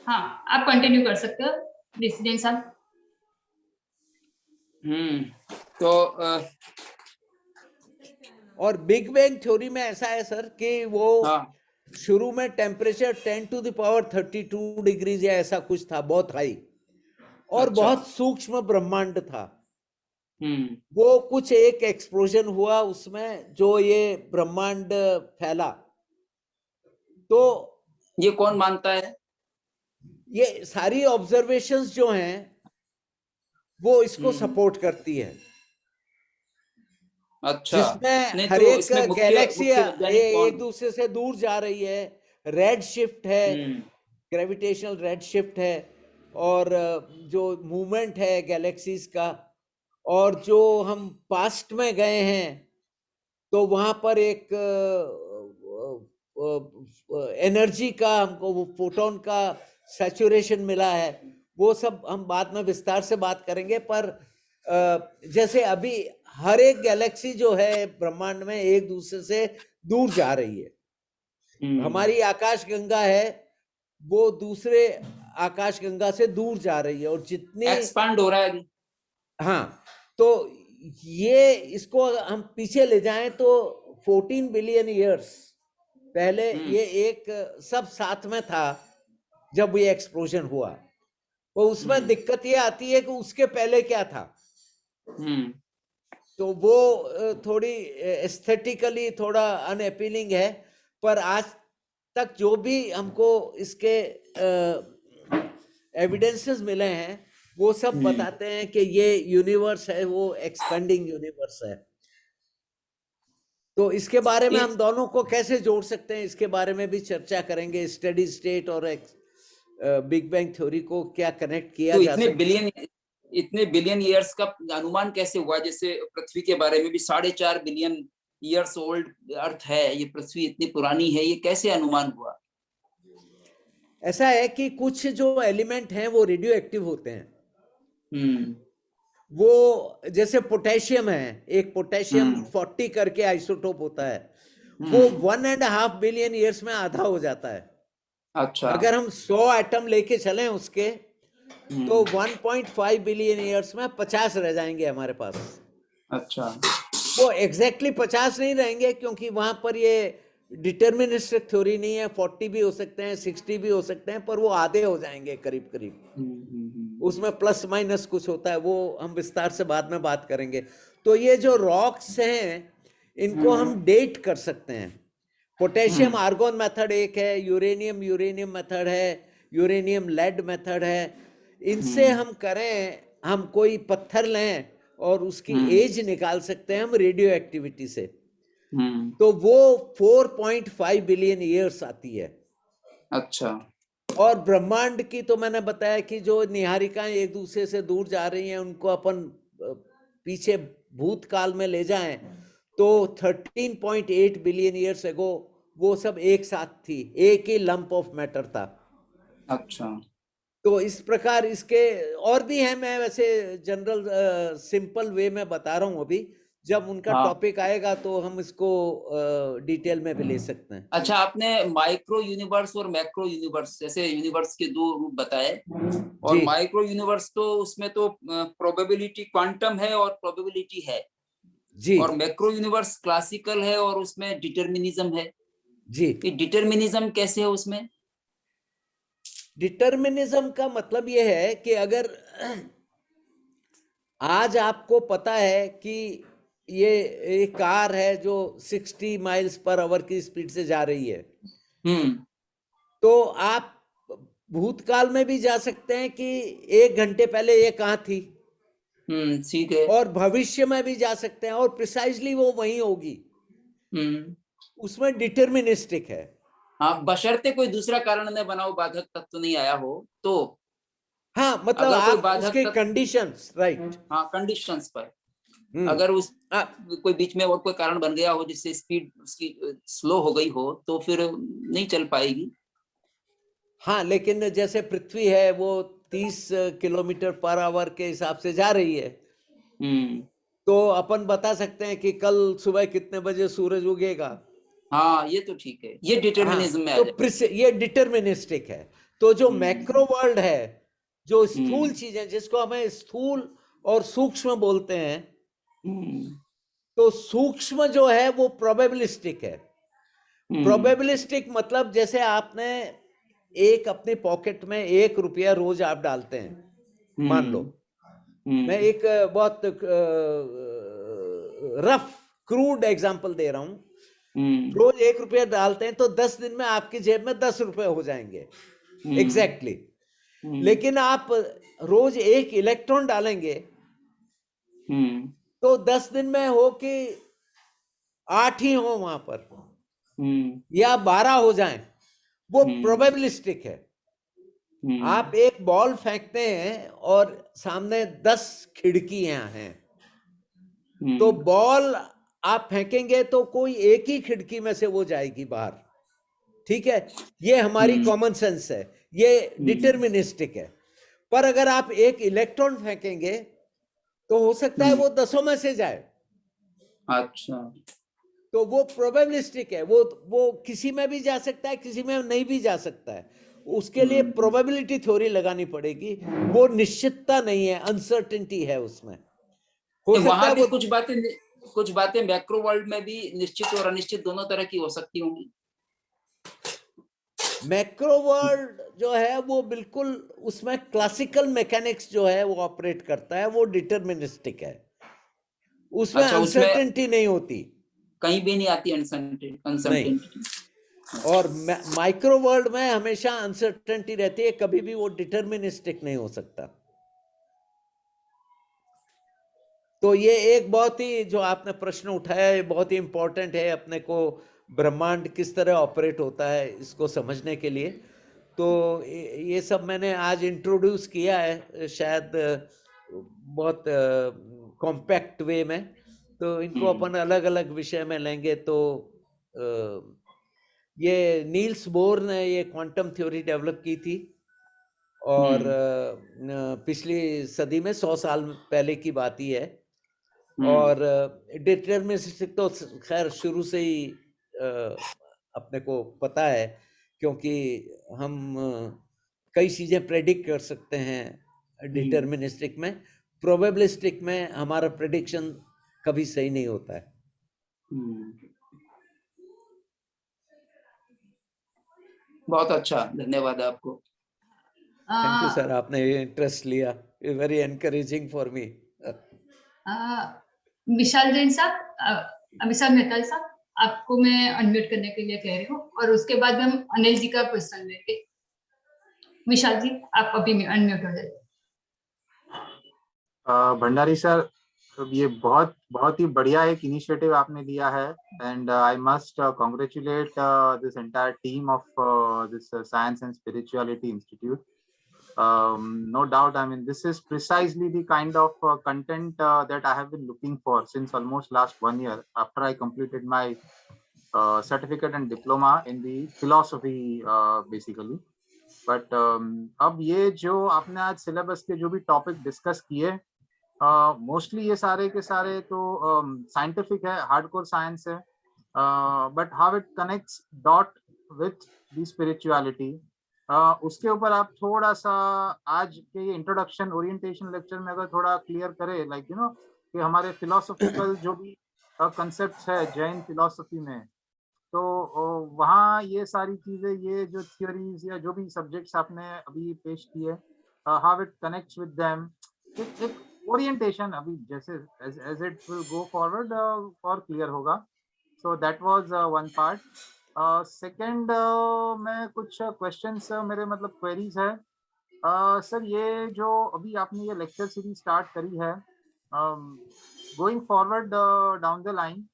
हाँ, आप कंटिन्यू कर सकते हो प्रेसिडेंट साहब। तो और बिग बैंग थ्योरी में ऐसा है सर कि वो शुरू में टेम्परेचर 10⁻32 डिग्रीज या ऐसा कुछ था, बहुत हाई, और बहुत सूक्ष्म ब्रह्मांड था। वो कुछ एक एक्सप्लोजन हुआ उसमें, जो ये ब्रह्मांड फैला। तो ये कौन मानता है? ये सारी ऑब्जर्वेशंस जो हैं वो इसको सपोर्ट करती है। अच्छा। जिसमें हर एक गैलेक्सी एक दूसरे से दूर जा रही है, रेड शिफ्ट है, ग्रेविटेशनल रेड शिफ्ट है, और जो मूवमेंट है गैलेक्सीज का, और जो हम पास्ट में गए हैं तो वहां पर एक एनर्जी का हमको, वो फोटोन का सैचुरेशन मिला है। वो सब हम बाद में विस्तार से बात करेंगे। पर जैसे अभी हर एक गैलेक्सी जो है ब्रह्मांड में एक दूसरे से दूर जा रही है। हमारी आकाश गंगा है वो दूसरे आकाश गंगा से दूर जा रही है, और जितनी एक्सपांड हो रहा है। हाँ, तो ये इसको हम पीछे ले जाएं तो 14 बिलियन ईयर्स पहले ये एक सब साथ में था जब ये एक्सप्लोजन हुआ। तो उसमें दिक्कत ये आती है कि उसके पहले क्या था। तो वो थोड़ी एस्थेटिकली थोड़ा अनअपीलिंग है। पर आज तक जो भी हमको इसके एविडेंसेस मिले हैं वो सब बताते हैं कि ये यूनिवर्स है वो एक्सपेंडिंग यूनिवर्स है। तो इसके बारे में हम दोनों को कैसे जोड़ सकते हैं, इसके बारे में भी चर्चा करेंगे। स्टेडी स्टेट और बिग बैंग थ्योरी को क्या कनेक्ट किया जा सकता है। इतने बिलियन ईयर्स का अनुमान कैसे हुआ? जैसे पृथ्वी के बारे में भी 4.5 बिलियन ईयर्स ओल्ड अर्थ है, ये पृथ्वी इतनी पुरानी है, ये कैसे अनुमान हुआ? ऐसा है कि कुछ जो एलिमेंट हैं वो रेडियो एक्टिव होते हैं। हम्म वो जैसे पोटेशियम है, एक पोटेशियम 40 करके आइसोटोप होता है, वो 1.5 बिलियन ईयर्स में आधा हो जाता है। अच्छा। अगर हम 100 एटम लेके चलें उसके, तो 1.5 बिलियन ईयर्स में 50 रह जाएंगे हमारे पास। अच्छा। वो एग्जैक्टली 50 नहीं रहेंगे, क्योंकि वहां पर ये डिटर्मिनिस्टिक थ्योरी नहीं है। 40 भी हो सकते हैं, 60 भी हो सकते हैं, पर वो आधे हो जाएंगे करीब करीब। उसमें प्लस माइनस कुछ होता है, वो हम विस्तार से बाद में बात करेंगे। तो ये जो रॉक्स हैं, इनको हम डेट कर सकते हैं। पोटेशियम आर्गोन मेथड एक है, यूरेनियम यूरेनियम मेथड है, यूरेनियम लेड मेथड है। इनसे हम करें, हम कोई पत्थर लें और उसकी एज निकाल सकते हैं हम रेडियो एक्टिविटी से, तो वो 4.5 बिलियन ईयर्स आती है। अच्छा। और ब्रह्मांड की तो मैंने बताया कि जो निहारिकाएं एक दूसरे से दूर जा रही हैं, उनको अपन पीछे भूतकाल में ले जाएं, तो 13.8 बिलियन ईयर्स एगो वो सब एक साथ थी, एक ही लंप ऑफ मैटर था। अच्छा। तो इस प्रकार इसके और भी हैं, मैं वैसे जनरल सिंपल वे में बता रहा हूं। अभी जब उनका हाँ। टॉपिक आएगा तो हम इसको डिटेल में भी ले सकते हैं। अच्छा, आपने माइक्रो यूनिवर्स और मैक्रो यूनिवर्स जैसे यूनिवर्स के दो रूप बताए, और जी माइक्रो यूनिवर्स तो उसमें तो प्रोबेबिलिटी क्वांटम है और प्रोबेबिलिटी है, जी और मैक्रो यूनिवर्स क्लासिकल है और उसमें डिटर्मिनिज्म है। जी। ये डिटर्मिनिज्म कैसे है उसमें? डिटर्मिनिज्म का मतलब यह है कि अगर आज आपको पता है कि ये एक कार है जो 60 माइल्स पर आवर की स्पीड से जा रही है, तो आप भूतकाल में भी जा सकते हैं कि 1 घंटे पहले ये कहाँ थी, सीधे। और भविष्य में भी जा सकते हैं और प्रिसाइजली वो वहीं होगी। उसमें डिटर्मिनिस्टिक है। हाँ, बशर्ते कोई दूसरा कारण न बनाओ, बाधक तत्व नहीं आया हो तो। हाँ, मतलब अगर कोई आप बाधक उसके तत्व, कंडीशंस, राइट। हाँ, कंडीशंस पर अगर उस कोई बीच में और कोई कारण बन गया हो जिससे स्पीड उसकी स्लो हो गई हो, तो फिर नहीं चल पाएगी। हाँ, लेकिन जैसे पृथ्वी है वो 30 किलोमीटर पर आवर के हिसाब से जा रही है, तो अपन बता सकते हैं कि कल सुबह कितने बजे सूरज उगेगा। हाँ, ये तो ठीक है, ये डिटर्मिनिज्म में आ तो जाए। ये डिटर्मिनिस्टिक है। तो जो मैक्रो वर्ल्ड है, जो स्थूल चीजें जिसको हमें स्थूल और सूक्ष्म बोलते हैं, तो सूक्ष्म जो है वो प्रोबेबिलिस्टिक है। प्रोबेबिलिस्टिक मतलब जैसे आपने एक अपनी पॉकेट में 1 रुपया रोज आप डालते हैं, मान लो। मैं एक बहुत रफ क्रूड एग्जांपल दे रहा हूं। रोज 1 रुपया डालते हैं तो 10 दिन में आपकी जेब में 10 रुपए हो जाएंगे एग्जैक्टली। लेकिन आप रोज 1 इलेक्ट्रॉन डालेंगे तो 10 दिन में हो कि 8 ही हो वहां पर, या 12 हो जाएं, वो प्रोबेबिलिस्टिक है। आप एक बॉल फेंकते हैं और सामने 10 खिड़कियां हैं, तो बॉल आप फेंकेंगे तो कोई एक ही खिड़की में से वो जाएगी बाहर। ठीक है, ये हमारी कॉमन सेंस है, ये डिटर्मिनिस्टिक है। पर अगर आप एक इलेक्ट्रॉन फेंकेंगे तो हो सकता है वो 10 में से जाए। अच्छा। तो वो प्रोबेबिलिस्टिक है, वो किसी में भी जा सकता है, किसी में नहीं भी जा सकता है। उसके लिए प्रोबेबिलिटी थ्योरी लगानी पड़ेगी। वो निश्चितता नहीं है, अनसर्टेनिटी है उसमें। हो सकता वहां है भी वो कुछ बातें मैक्रो वर्ल्ड में भी निश्चित और अनिश्चित दोनों तरह की हो सकती होंगी। मैक्रो वर्ल्ड जो है वो बिल्कुल, उसमें क्लासिकल मैकेनिक्स जो है वो ऑपरेट करता है, वो डिटर्मिनिस्टिक है। उसमें अच्छा, उसमें अनसर्टेनिटी नहीं होती, कहीं भी नहीं आती नहीं। अनसर्टेनिटी। और माइक्रो वर्ल्ड में हमेशा अनसर्टेनिटी रहती है, कभी भी वो डिटर्मिनिस्टिक नहीं हो सकता। तो ये एक बहुत ही, जो आपने प्रश्न उठाया है, बहुत ही इंपॉर्टेंट है अपने को, ब्रह्मांड किस तरह ऑपरेट होता है इसको समझने के लिए। तो ये सब मैंने आज इंट्रोड्यूस किया है, शायद बहुत कॉम्पैक्ट वे में, तो इनको अपन अलग अलग विषय में लेंगे। तो ये नील्स बोर ने ये क्वांटम थ्योरी डेवलप की थी, और पिछली सदी में 100 साल पहले की बात ही है। और डिटर्मिनिस्टिक तो खैर शुरू से ही अपने को पता है, क्योंकि हम कई चीजें प्रेडिक्ट कर सकते हैं डिटर्मिनिस्टिक में। प्रोबेबिलिस्टिक में हमारा प्रेडिक्शन कभी सही नहीं होता है। बहुत अच्छा, धन्यवाद आपको। थैंक यू सर, आपने इंटरेस्ट लिया, वेरी एनकरेजिंग फॉर मी। विशाल जैन साहब, विशाल मेहता साहब, आपको मैं अनम्यूट करने के लिए कह रही हूँ, और उसके बाद हम अनिल जी का क्वेश्चन लेंगे। विशाल जी, आप अभी अनम्यूट हो जाए। भंडारी सर, ये बहुत बहुत ही बढ़िया एक इनिशिएटिव आपने लिया है, and I must congratulate this entire team of this science and spirituality institute. No doubt, I mean, this is precisely the kind of content that I have been looking for since almost last 1 year after I completed my certificate and diploma in the philosophy basically. But अब ये जो आपने आज syllabus के जो भी topic discuss किए, mostly ये सारे के सारे तो साइंटिफिक है, हार्डकोर साइंस है, but how it connects dot with the spirituality, उसके ऊपर आप थोड़ा सा आज के ये इंट्रोडक्शन ओरिएंटेशन लेक्चर में अगर थोड़ा क्लियर करें, लाइक यू नो, कि हमारे फिलोसॉफिकल जो भी कंसेप्ट्स है जैन फिलोसफी में, तो वहाँ ये सारी चीजें, ये जो थियोरीज या जो भी सब्जेक्ट्स आपने अभी पेश किए, how it connects with them, एक ओरिएंटेशन अभी जैसे as it will go forward और क्लियर होगा. So that was one part. Second, मैं कुछ क्वेश्चंस मेरे मतलब क्वेरीज है. सर, ये जो अभी आपने ये लेक्चर सीरीज स्टार्ट करी है, going forward down the line,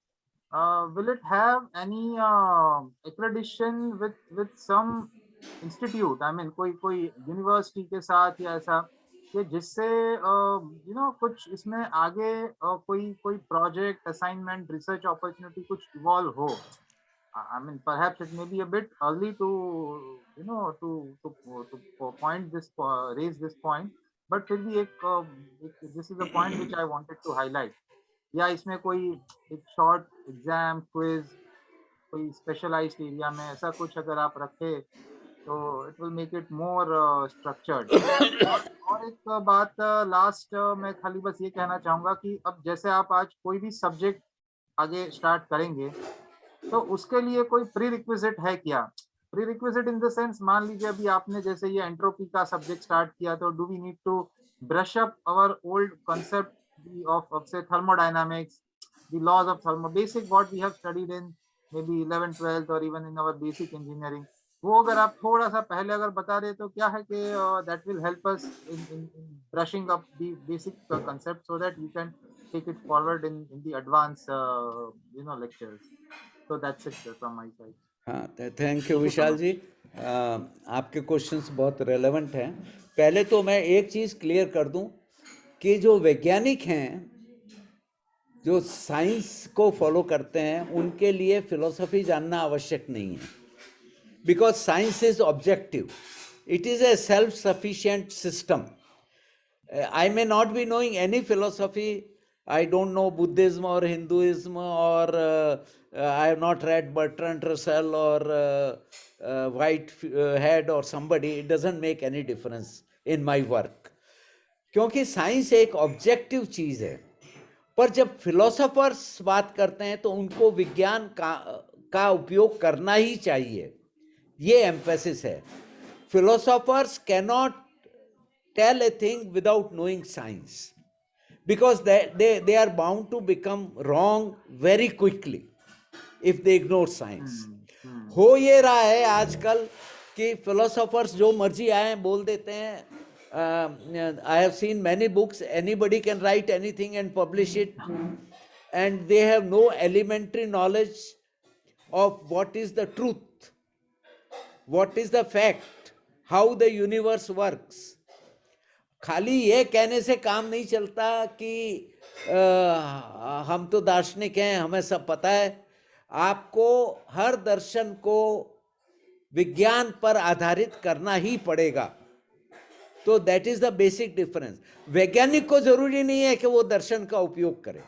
will it have any accreditation with some institute? I mean, कोई यूनिवर्सिटी के साथ या ऐसा, कि जिससे यू नो कुछ इसमें आगे कोई प्रोजेक्ट, असाइनमेंट, रिसर्च अपॉर्चुनिटी कुछ इवॉल्व हो. I mean, perhaps it may be a bit early to, you know, to point this, raise this point, but फिर भी this is a point which I wanted to highlight. या इसमें कोई एक short exam quiz, कोई specialised area में ऐसा कुछ अगर आप रखे तो it will make it more structured. और एक बात लास्ट मैं खाली बस ये कहना चाहूंगा कि अब जैसे आप आज कोई भी सब्जेक्ट आगे स्टार्ट करेंगे, तो उसके लिए कोई प्री रिक्विजिट है क्या? Pre requisite in the sense, मान लीजिए अभी आपने जैसे ये एंट्रोपी का सब्जेक्ट स्टार्ट किया, तो do we need to brush up our old concept of say thermodynamics, the laws of basic what we have studied in maybe 11th 12th or even in our basic engineering, वो अगर आप थोड़ा सा पहले अगर बता रहे तो क्या है कि that will help us in brushing up the basic concept so that we can take it forward in the advanced you know lectures. So that's it from my side. हाँ, थैंक यू विशाल जी, आपके questions बहुत relevant हैं। पहले तो मैं एक चीज़ clear कर दूं कि जो वैज्ञानिक हैं, जो साइंस को फॉलो करते हैं, उनके लिए फिलोसफी जानना आवश्यक नहीं है, because science is objective, it is a self sufficient system. I may not be knowing any philosophy. I don't know Buddhism or Hinduism, or I have not read Bertrand Russell or Whitehead or somebody. It doesn't make any difference in my work. क्योंकि science एक objective चीज है. पर जब philosophers बात करते हैं तो उनको विज्ञान का उपयोग करना ही चाहिए, ये एम्फेसिस है. Philosophers cannot tell a thing without knowing science, because they are bound to become wrong very quickly if they ignore science. हो ये रहा है आजकल कि philosophers जो मर्जी आए बोल देते हैं. I have seen many books, anybody can write anything and publish it, and they have no elementary knowledge of what is the truth, what is the fact, how the universe works. खाली ये कहने से काम नहीं चलता कि हम तो दार्शनिक हैं, हमें सब पता है। आपको हर दर्शन को विज्ञान पर आधारित करना ही पड़ेगा। तो that is the basic difference. वैज्ञानिक को जरूरी नहीं है कि वो दर्शन का उपयोग करे।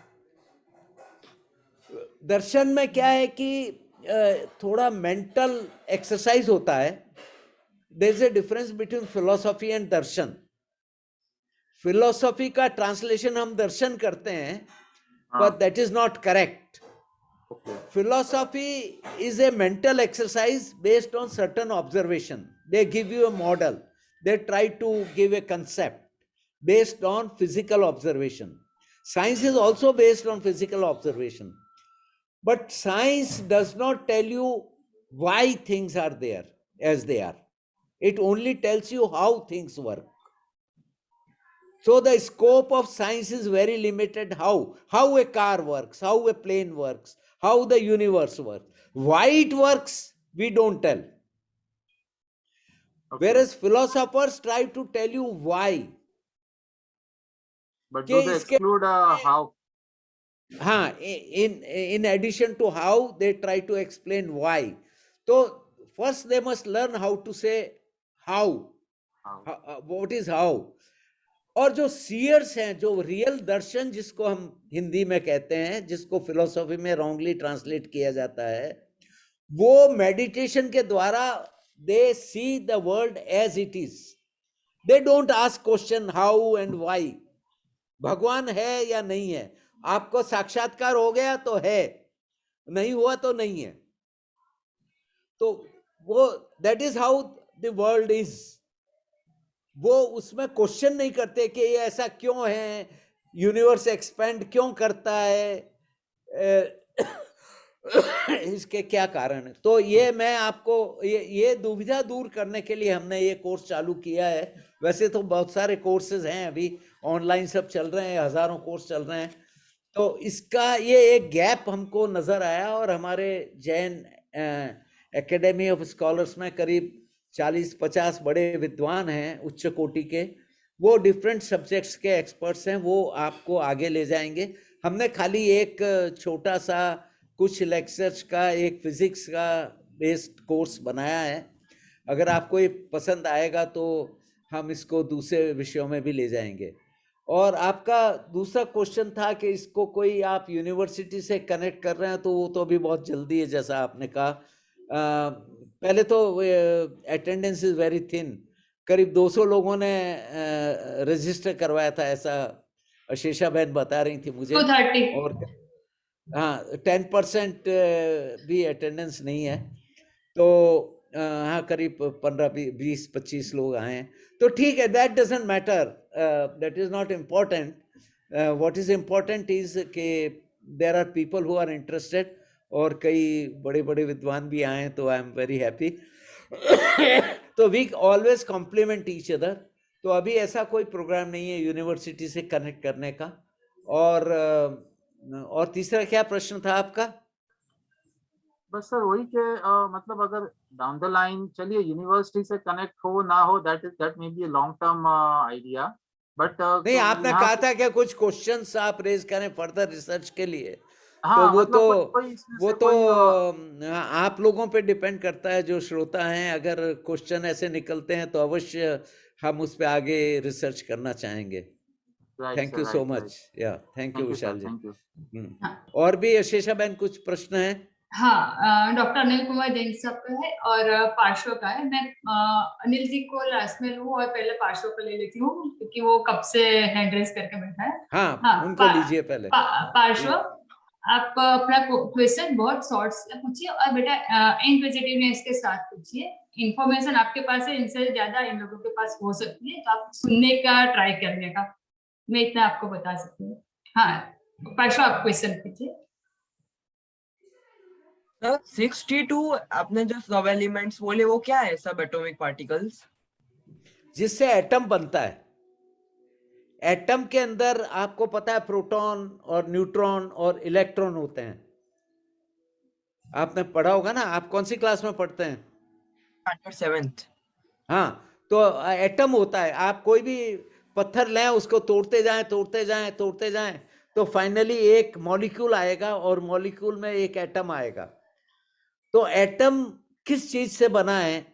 दर्शन में क्या है कि थोड़ा मेंटल एक्सरसाइज होता है। There is a difference between philosophy and darshan. Philosophy का ट्रांसलेशन हम दर्शन करते हैं, but that is not correct. Okay. Philosophy is a mental exercise based on certain observation. They give you a model. They try to give a concept based on physical observation. Science is also based on physical observation. But science does not tell you why things are there as they are. It only tells you how things work. So the scope of science is very limited. How a car works, how a plane works, how the universe works. Why it works, we don't tell. Okay. Whereas philosophers try to tell you why. But do they exclude how? In addition to how, they try to explain why. So first they must learn how to say how. What is how? और जो seers हैं, जो real दर्शन जिसको हम हिंदी में कहते हैं, जिसको फिलोसॉफी में रॉन्गली ट्रांसलेट किया जाता है, वो मेडिटेशन के द्वारा they see the world as it is. They don't ask question how and why. भगवान है या नहीं है, आपको साक्षात्कार हो गया तो है, नहीं हुआ तो नहीं है। तो वो that is how the world is. वो उसमें क्वेश्चन नहीं करते कि ये ऐसा क्यों है, यूनिवर्स एक्सपेंड क्यों करता है, इसके क्या कारण है। तो ये मैं आपको ये दुविधा दूर करने के लिए हमने ये कोर्स चालू किया है। वैसे तो बहुत सारे कोर्सेज हैं, अभी ऑनलाइन सब चल रहे हैं, हजारों कोर्स चल रहे हैं। तो इसका ये एक गैप हमको नजर आया, और हमारे जैन एकेडमी ऑफ स्कॉलर्स में करीब 40-50 बड़े विद्वान हैं उच्च कोटि के, वो डिफरेंट सब्जेक्ट्स के एक्सपर्ट्स हैं, वो आपको आगे ले जाएंगे। हमने खाली एक छोटा सा कुछ लेक्चर्स का एक फिजिक्स का बेस्ड कोर्स बनाया है। अगर आपको ये पसंद आएगा तो हम इसको दूसरे विषयों में भी ले जाएंगे। और आपका दूसरा क्वेश्चन था कि इसको कोई आप यूनिवर्सिटी से कनेक्ट कर रहे हैं, तो वो तो अभी बहुत जल्दी है, जैसा आपने कहा। पहले तो अटेंडेंस इज वेरी थिन, करीब 200 लोगों ने रजिस्टर करवाया था, ऐसा अशेषा बहन बता रही थी मुझे। 230। और हाँ, 10% भी अटेंडेंस नहीं है। तो हाँ, करीब 15-20-25 लोग आए हैं, तो ठीक है। That doesn't matter, that is not important. What is important is कि there are people who are interested, और कई बड़े बड़े विद्वान भी आए हैं, तो आई एम वेरी हैप्पी। तो we always compliment each other. तो अभी ऐसा कोई प्रोग्राम नहीं है यूनिवर्सिटी से कनेक्ट करने का। और तीसरा क्या प्रश्न था आपका? बस सर वही के मतलब अगर डाउन द लाइन, चलिए यूनिवर्सिटी से कनेक्ट हो ना हो, that may be a long term idea, but नहीं, आपने कहा था कि कुछ क्वेश्चंस आप रेज करें फर्दर रिसर्च के लिए। हाँ, तो वो मतलब वो तो आप लोगों पे डिपेंड करता है, जो श्रोता हैं। अगर क्वेश्चन ऐसे निकलते हैं तो अवश्य हम उस पे आगे रिसर्च करना चाहेंगे। Thank you so much. या thank you Vishal ji. Thank you. और भी अशेषा बहन कुछ प्रश्न है? हाँ, डॉक्टर अनिल कुमार जैन साहब का है और पार्श्व का है। मैं अनिल जी को लास्ट में लूँ और पहले पार्श्व को ले लेती हूँ, क्योंकि वो कब से हैंड रेस करके बैठा है। हाँ, उनको लीजिए पहले। पार्श्व, आप अपना क्वेश्चन बहुत शॉर्ट पूछिए, और बेटा इनक्विजिटिवनेस के साथ पूछिए। इंफॉर्मेशन आपके पास है, इनसे ज्यादा इन लोगों के पास हो सकती है, तो आप सुनने का ट्राई करने का, मैं इतना आपको बता सकती हूँ। हाँ, पार्श्व आप क्वेश्चन पूछिए। 62 आपने जो सब एलिमेंट्स बोले वो क्या है? सब एटॉमिक पार्टिकल्स जिससे एटम बनता है। एटम के अंदर आपको पता है प्रोटॉन और न्यूट्रॉन और इलेक्ट्रॉन होते हैं। आपने पढ़ा होगा ना, आप कौन सी क्लास में पढ़ते हैं? 7th। हाँ, तो एटम होता है। आप कोई भी पत्थर लें, उसको तोड़ते जाएं तोड़ते जाएं तोड़ते जाएं, तो फाइनली एक मॉलिक्यूल आएगा और मॉलिक्यूल में एक एटम आएगा। तो एटम किस चीज से बना है,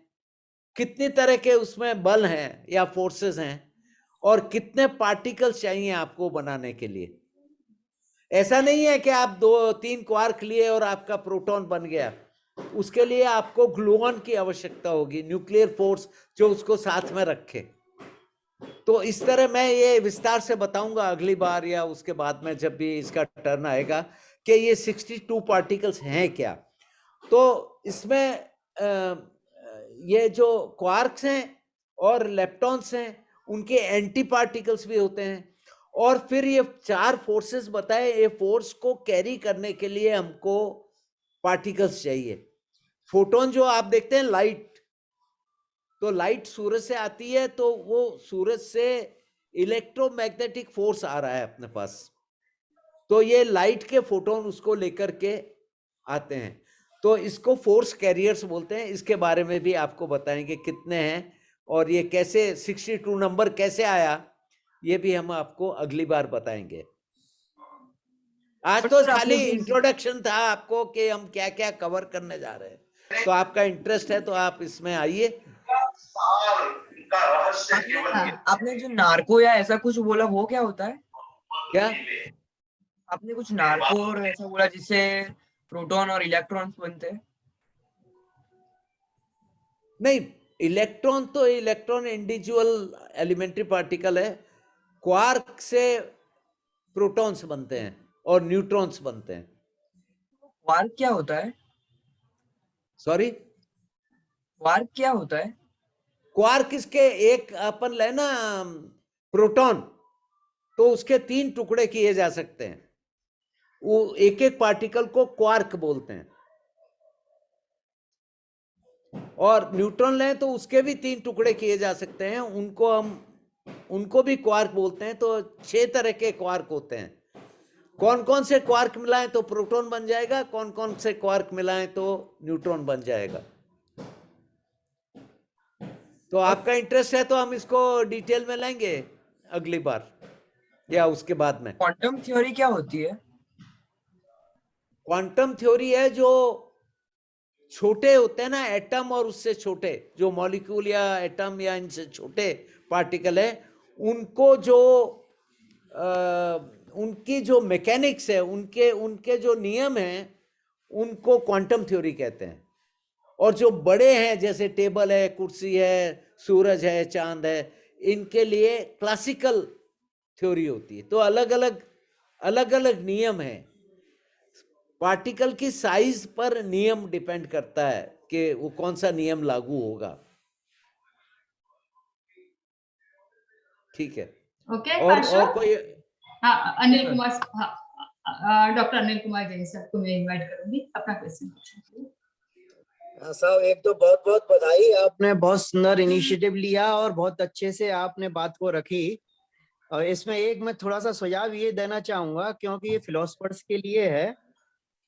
कितनी तरह के उसमें बल हैं या फोर्सेस हैं, और कितने पार्टिकल्स चाहिए आपको बनाने के लिए। ऐसा नहीं है कि आप 2-3 क्वार्क लिए और आपका प्रोटॉन बन गया। उसके लिए आपको ग्लूऑन की आवश्यकता होगी, न्यूक्लियर फोर्स जो उसको साथ में रखे। तो इस तरह मैं ये विस्तार से बताऊंगा अगली बार या उसके बाद में, जब भी इसका टर्न आएगा, कि ये 62 पार्टिकल्स हैं क्या। तो इसमें ये जो क्वार्क्स हैं और लेप्टॉन्स हैं, उनके एंटी पार्टिकल्स भी होते हैं। और फिर ये 4 फोर्सेस बताए, ये फोर्स को कैरी करने के लिए हमको पार्टिकल्स चाहिए। फोटोन जो आप देखते हैं, लाइट, तो लाइट सूरज से आती है, तो वो सूरज से इलेक्ट्रोमैग्नेटिक फोर्स आ रहा है अपने पास, तो ये लाइट के फोटोन उसको लेकर के आते हैं। तो इसको फोर्स कैरियर्स बोलते हैं। इसके बारे में भी आपको बताएंगे कितने हैं, और ये कैसे 62 नंबर कैसे आया, ये भी हम आपको अगली बार बताएंगे। आज तो खाली इंट्रोडक्शन था आपको कि हम क्या क्या कवर करने जा रहे हैं। तो आपका इंटरेस्ट है तो आप इसमें आइए। आपने जो नार्को या ऐसा कुछ बोला, वो क्या होता है? क्या आपने कुछ नार्को और ऐसा बोला जिससे प्रोटॉन और इलेक्ट्रॉन्स बनते हैं? नहीं, इलेक्ट्रॉन तो इलेक्ट्रॉन इंडिविजुअल एलिमेंट्री पार्टिकल है। क्वार्क से प्रोटॉन्स बनते हैं और न्यूट्रॉन्स बनते हैं। क्वार्क क्या होता है? सॉरी, क्वार्क क्या होता है? क्वार्क इसके एक अपन लेना प्रोटॉन, तो उसके 3 टुकड़े किए जा सकते हैं। वो एक एक पार्टिकल को क्वार्क बोलते हैं। और न्यूट्रॉन लें तो उसके भी 3 टुकड़े किए जा सकते हैं, उनको भी क्वार्क बोलते हैं। तो 6 तरह के क्वार्क होते हैं। कौन कौन से क्वार्क मिलाएं तो प्रोटॉन बन जाएगा, कौन कौन से क्वार्क मिलाएं तो न्यूट्रॉन बन जाएगा। तो आपका इंटरेस्ट है तो हम इसको डिटेल में लेंगे अगली बार या उसके बाद में। क्वांटम थ्योरी क्या होती है? क्वांटम थ्योरी है जो छोटे होते हैं ना एटम, और उससे छोटे जो मॉलिक्यूल या एटम या इनसे छोटे पार्टिकल है, उनको जो उनकी जो मैकेनिक्स है, उनके जो नियम हैं, उनको क्वांटम थ्योरी कहते हैं। और जो बड़े हैं, जैसे टेबल है, कुर्सी है, सूरज है, चांद है, इनके लिए क्लासिकल थ्योरी होती है। तो अलग अलग नियम हैं। पार्टिकल की साइज पर नियम डिपेंड करता है कि वो कौन सा नियम लागू होगा। ठीक है। ओके, और कोई? हाँ, अनिल कुमार, हाँ, डॉक्टर अनिल कुमार जैन सर को मैं इनवाइट करूंगी अपना क्वेश्चन पूछने के लिए। साहब, एक तो बहुत बहुत बधाई, आपने बहुत सुंदर इनिशिएटिव लिया और बहुत अच्छे से आपने बात को रखी। और इसमें एक मैं थोड़ा सा सुझाव ये देना चाहूंगा, क्योंकि ये फिलोसफर्स के लिए है,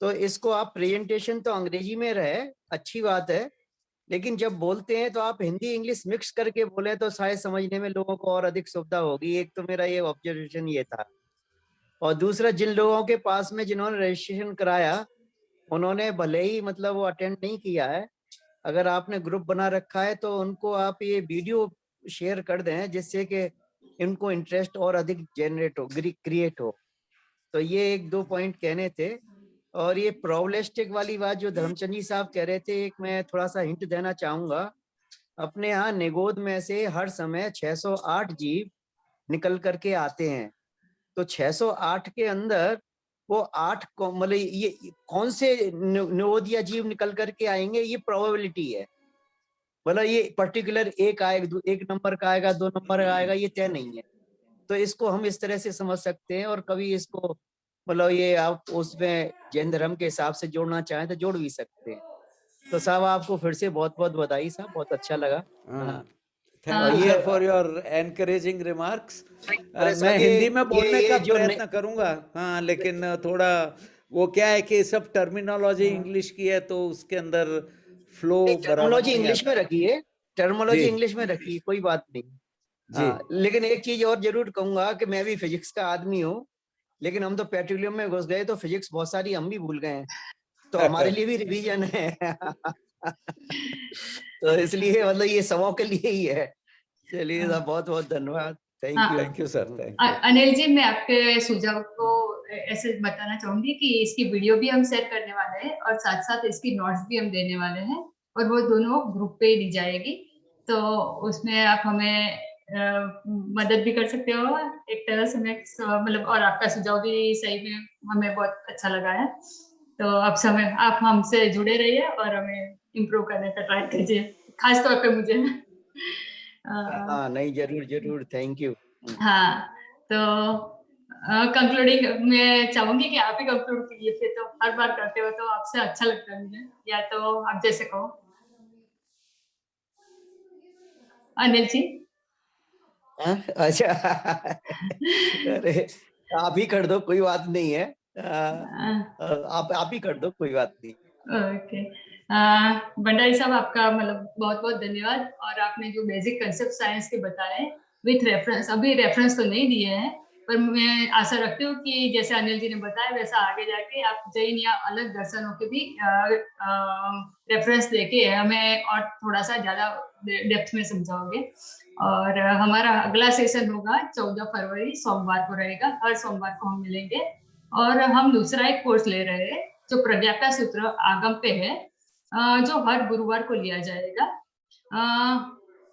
तो इसको आप प्रेजेंटेशन तो अंग्रेजी में रहे, अच्छी बात है, लेकिन जब बोलते हैं तो आप हिंदी इंग्लिश मिक्स करके बोले तो शायद समझने में लोगों को और अधिक सुविधा होगी। एक तो मेरा ये ऑब्जर्वेशन ये था। और दूसरा, जिन लोगों के पास में जिन्होंने रजिस्ट्रेशन कराया, उन्होंने भले ही मतलब वो अटेंड नहीं किया है, अगर आपने ग्रुप बना रखा है तो उनको आप ये वीडियो शेयर कर दें, जिससे कि इनको इंटरेस्ट और अधिक जनरेट हो, क्रिएट हो। तो ये 1-2 पॉइंट कहने थे। और ये प्रोबेबिलिस्टिक वाली बात जो धर्मचंद जी साहब कह रहे थे, एक मैं थोड़ा सा हिंट देना चाहूंगा। अपने यहाँ निगोद में से हर समय 608 जीव निकल करके आते हैं। तो 608 के अंदर वो 8 मतलब ये कौन से निगोदिया जीव निकल करके आएंगे, ये प्रोबेबिलिटी है। मतलब ये पर्टिकुलर एक आएगा, 1 नंबर का आएगा, 2 नंबर का आएगा, ये तय नहीं है। तो इसको हम इस तरह से समझ सकते हैं। और कभी इसको मतलब ये आप उसमें जैन धर्म के हिसाब से जोड़ना चाहें तो जोड़ भी सकते हैं। तो साहब, आपको फिर से बहुत बहुत बधाई साहब, बहुत अच्छा लगा। Thank you sir for your encouraging remarks. अरे मैं ये- हिंदी में बोलने ये का जो प्रयत्न करूंगा, हाँ, लेकिन थोड़ा वो क्या है कि सब टर्मिनोलॉजी इंग्लिश की है, तो उसके अंदर फ्लो बराबर टर्मिनोलॉजी नहीं इंग्लिश आता। में रखिए, टर्मिनोलॉजी जी। इंग्लिश में रखिए, कोई बात नहीं। जी लेकिन एक चीज और जरूर कहूंगा कि मैं भी फिजिक्स का आदमी हूँ, लेकिन हम तो पेट्रोलियम में घुस गए तो फिजिक्स बहुत सारी हम भी भूल गए हैं, तो हमारे लिए भी रिवीजन है। तो इसलिए मतलब ये सबों के लिए ही है। चलिए साहब, बहुत बहुत धन्यवाद, thank you. Thank you sir, thank you. Anil ji, मैं आपके सुझाव को ऐसे बताना चाहूंगी कि इसकी वीडियो भी हम शेयर करने वाले हैं और साथ साथ इसकी नोट्स भी हम देने वाले हैं, और वो दोनों ग्रुप पे ही दी जाएगी। तो उसमें आप हमें मदद भी कर सकते हो एक तरह से, मैं मतलब, और आपका सुझाव भी सही में हमें बहुत अच्छा लगा है। तो आप हमसे जुड़े रहिए और हमें इम्प्रूव करने का ट्राई कीजिए, खास तौर पे मुझे। हाँ नहीं, जरूर जरूर, थैंक यू। हाँ, तो कंक्लूडिंग मैं चाहूंगी कि आप ही कंक्लूड कीजिए, फिर तो हर बार करते हो तो आपसे अच्छा लगता है मुझे, या तो आप जैसे कहो। अनिल जी। हाँ, अच्छा। अरे आप ही कर दो, कोई बात नहीं है। आप ही कर दो, कोई बात नहीं। ओके, भंडारी साहब, आपका मतलब बहुत बहुत धन्यवाद। और आपने जो बेसिक कंसेप्ट साइंस के बताए विथ रेफरेंस, अभी रेफरेंस तो नहीं दिए हैं, पर मैं आशा रखती हूँ कि जैसे अनिल जी ने बताया वैसा आगे जाके आप जैन या अलग दर्शनों के भी रेफरेंस देके हमें और थोड़ा सा ज्यादा डेप्थ में समझाओगे। और हमारा अगला सेशन होगा 14 फरवरी, सोमवार को रहेगा। हर सोमवार को हम मिलेंगे, और हम दूसरा एक कोर्स ले रहे हैं जो प्रज्ञा का सूत्र आगम पे है, जो हर गुरुवार को लिया जाएगा।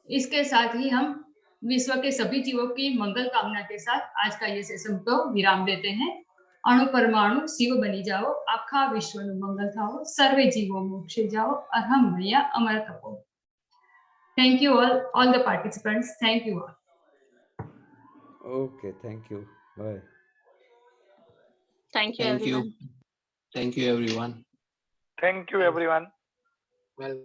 इसके साथ ही हम विश्व के सभी जीवों की मंगल कामना के साथ आज का ये सेशन को विराम देते हैं। अणु परमाणु शिव बनी जाओ, आखा विश्व नु मंगल थाओ, सर्वे जीवो मोक्षे जाओ, अहम भैया अमर तपो। Thank you all the participants. Thank you all. Okay, thank you, bye. Thank you, Thank you. everyone. Thank you, everyone. Thank you, everyone. Well.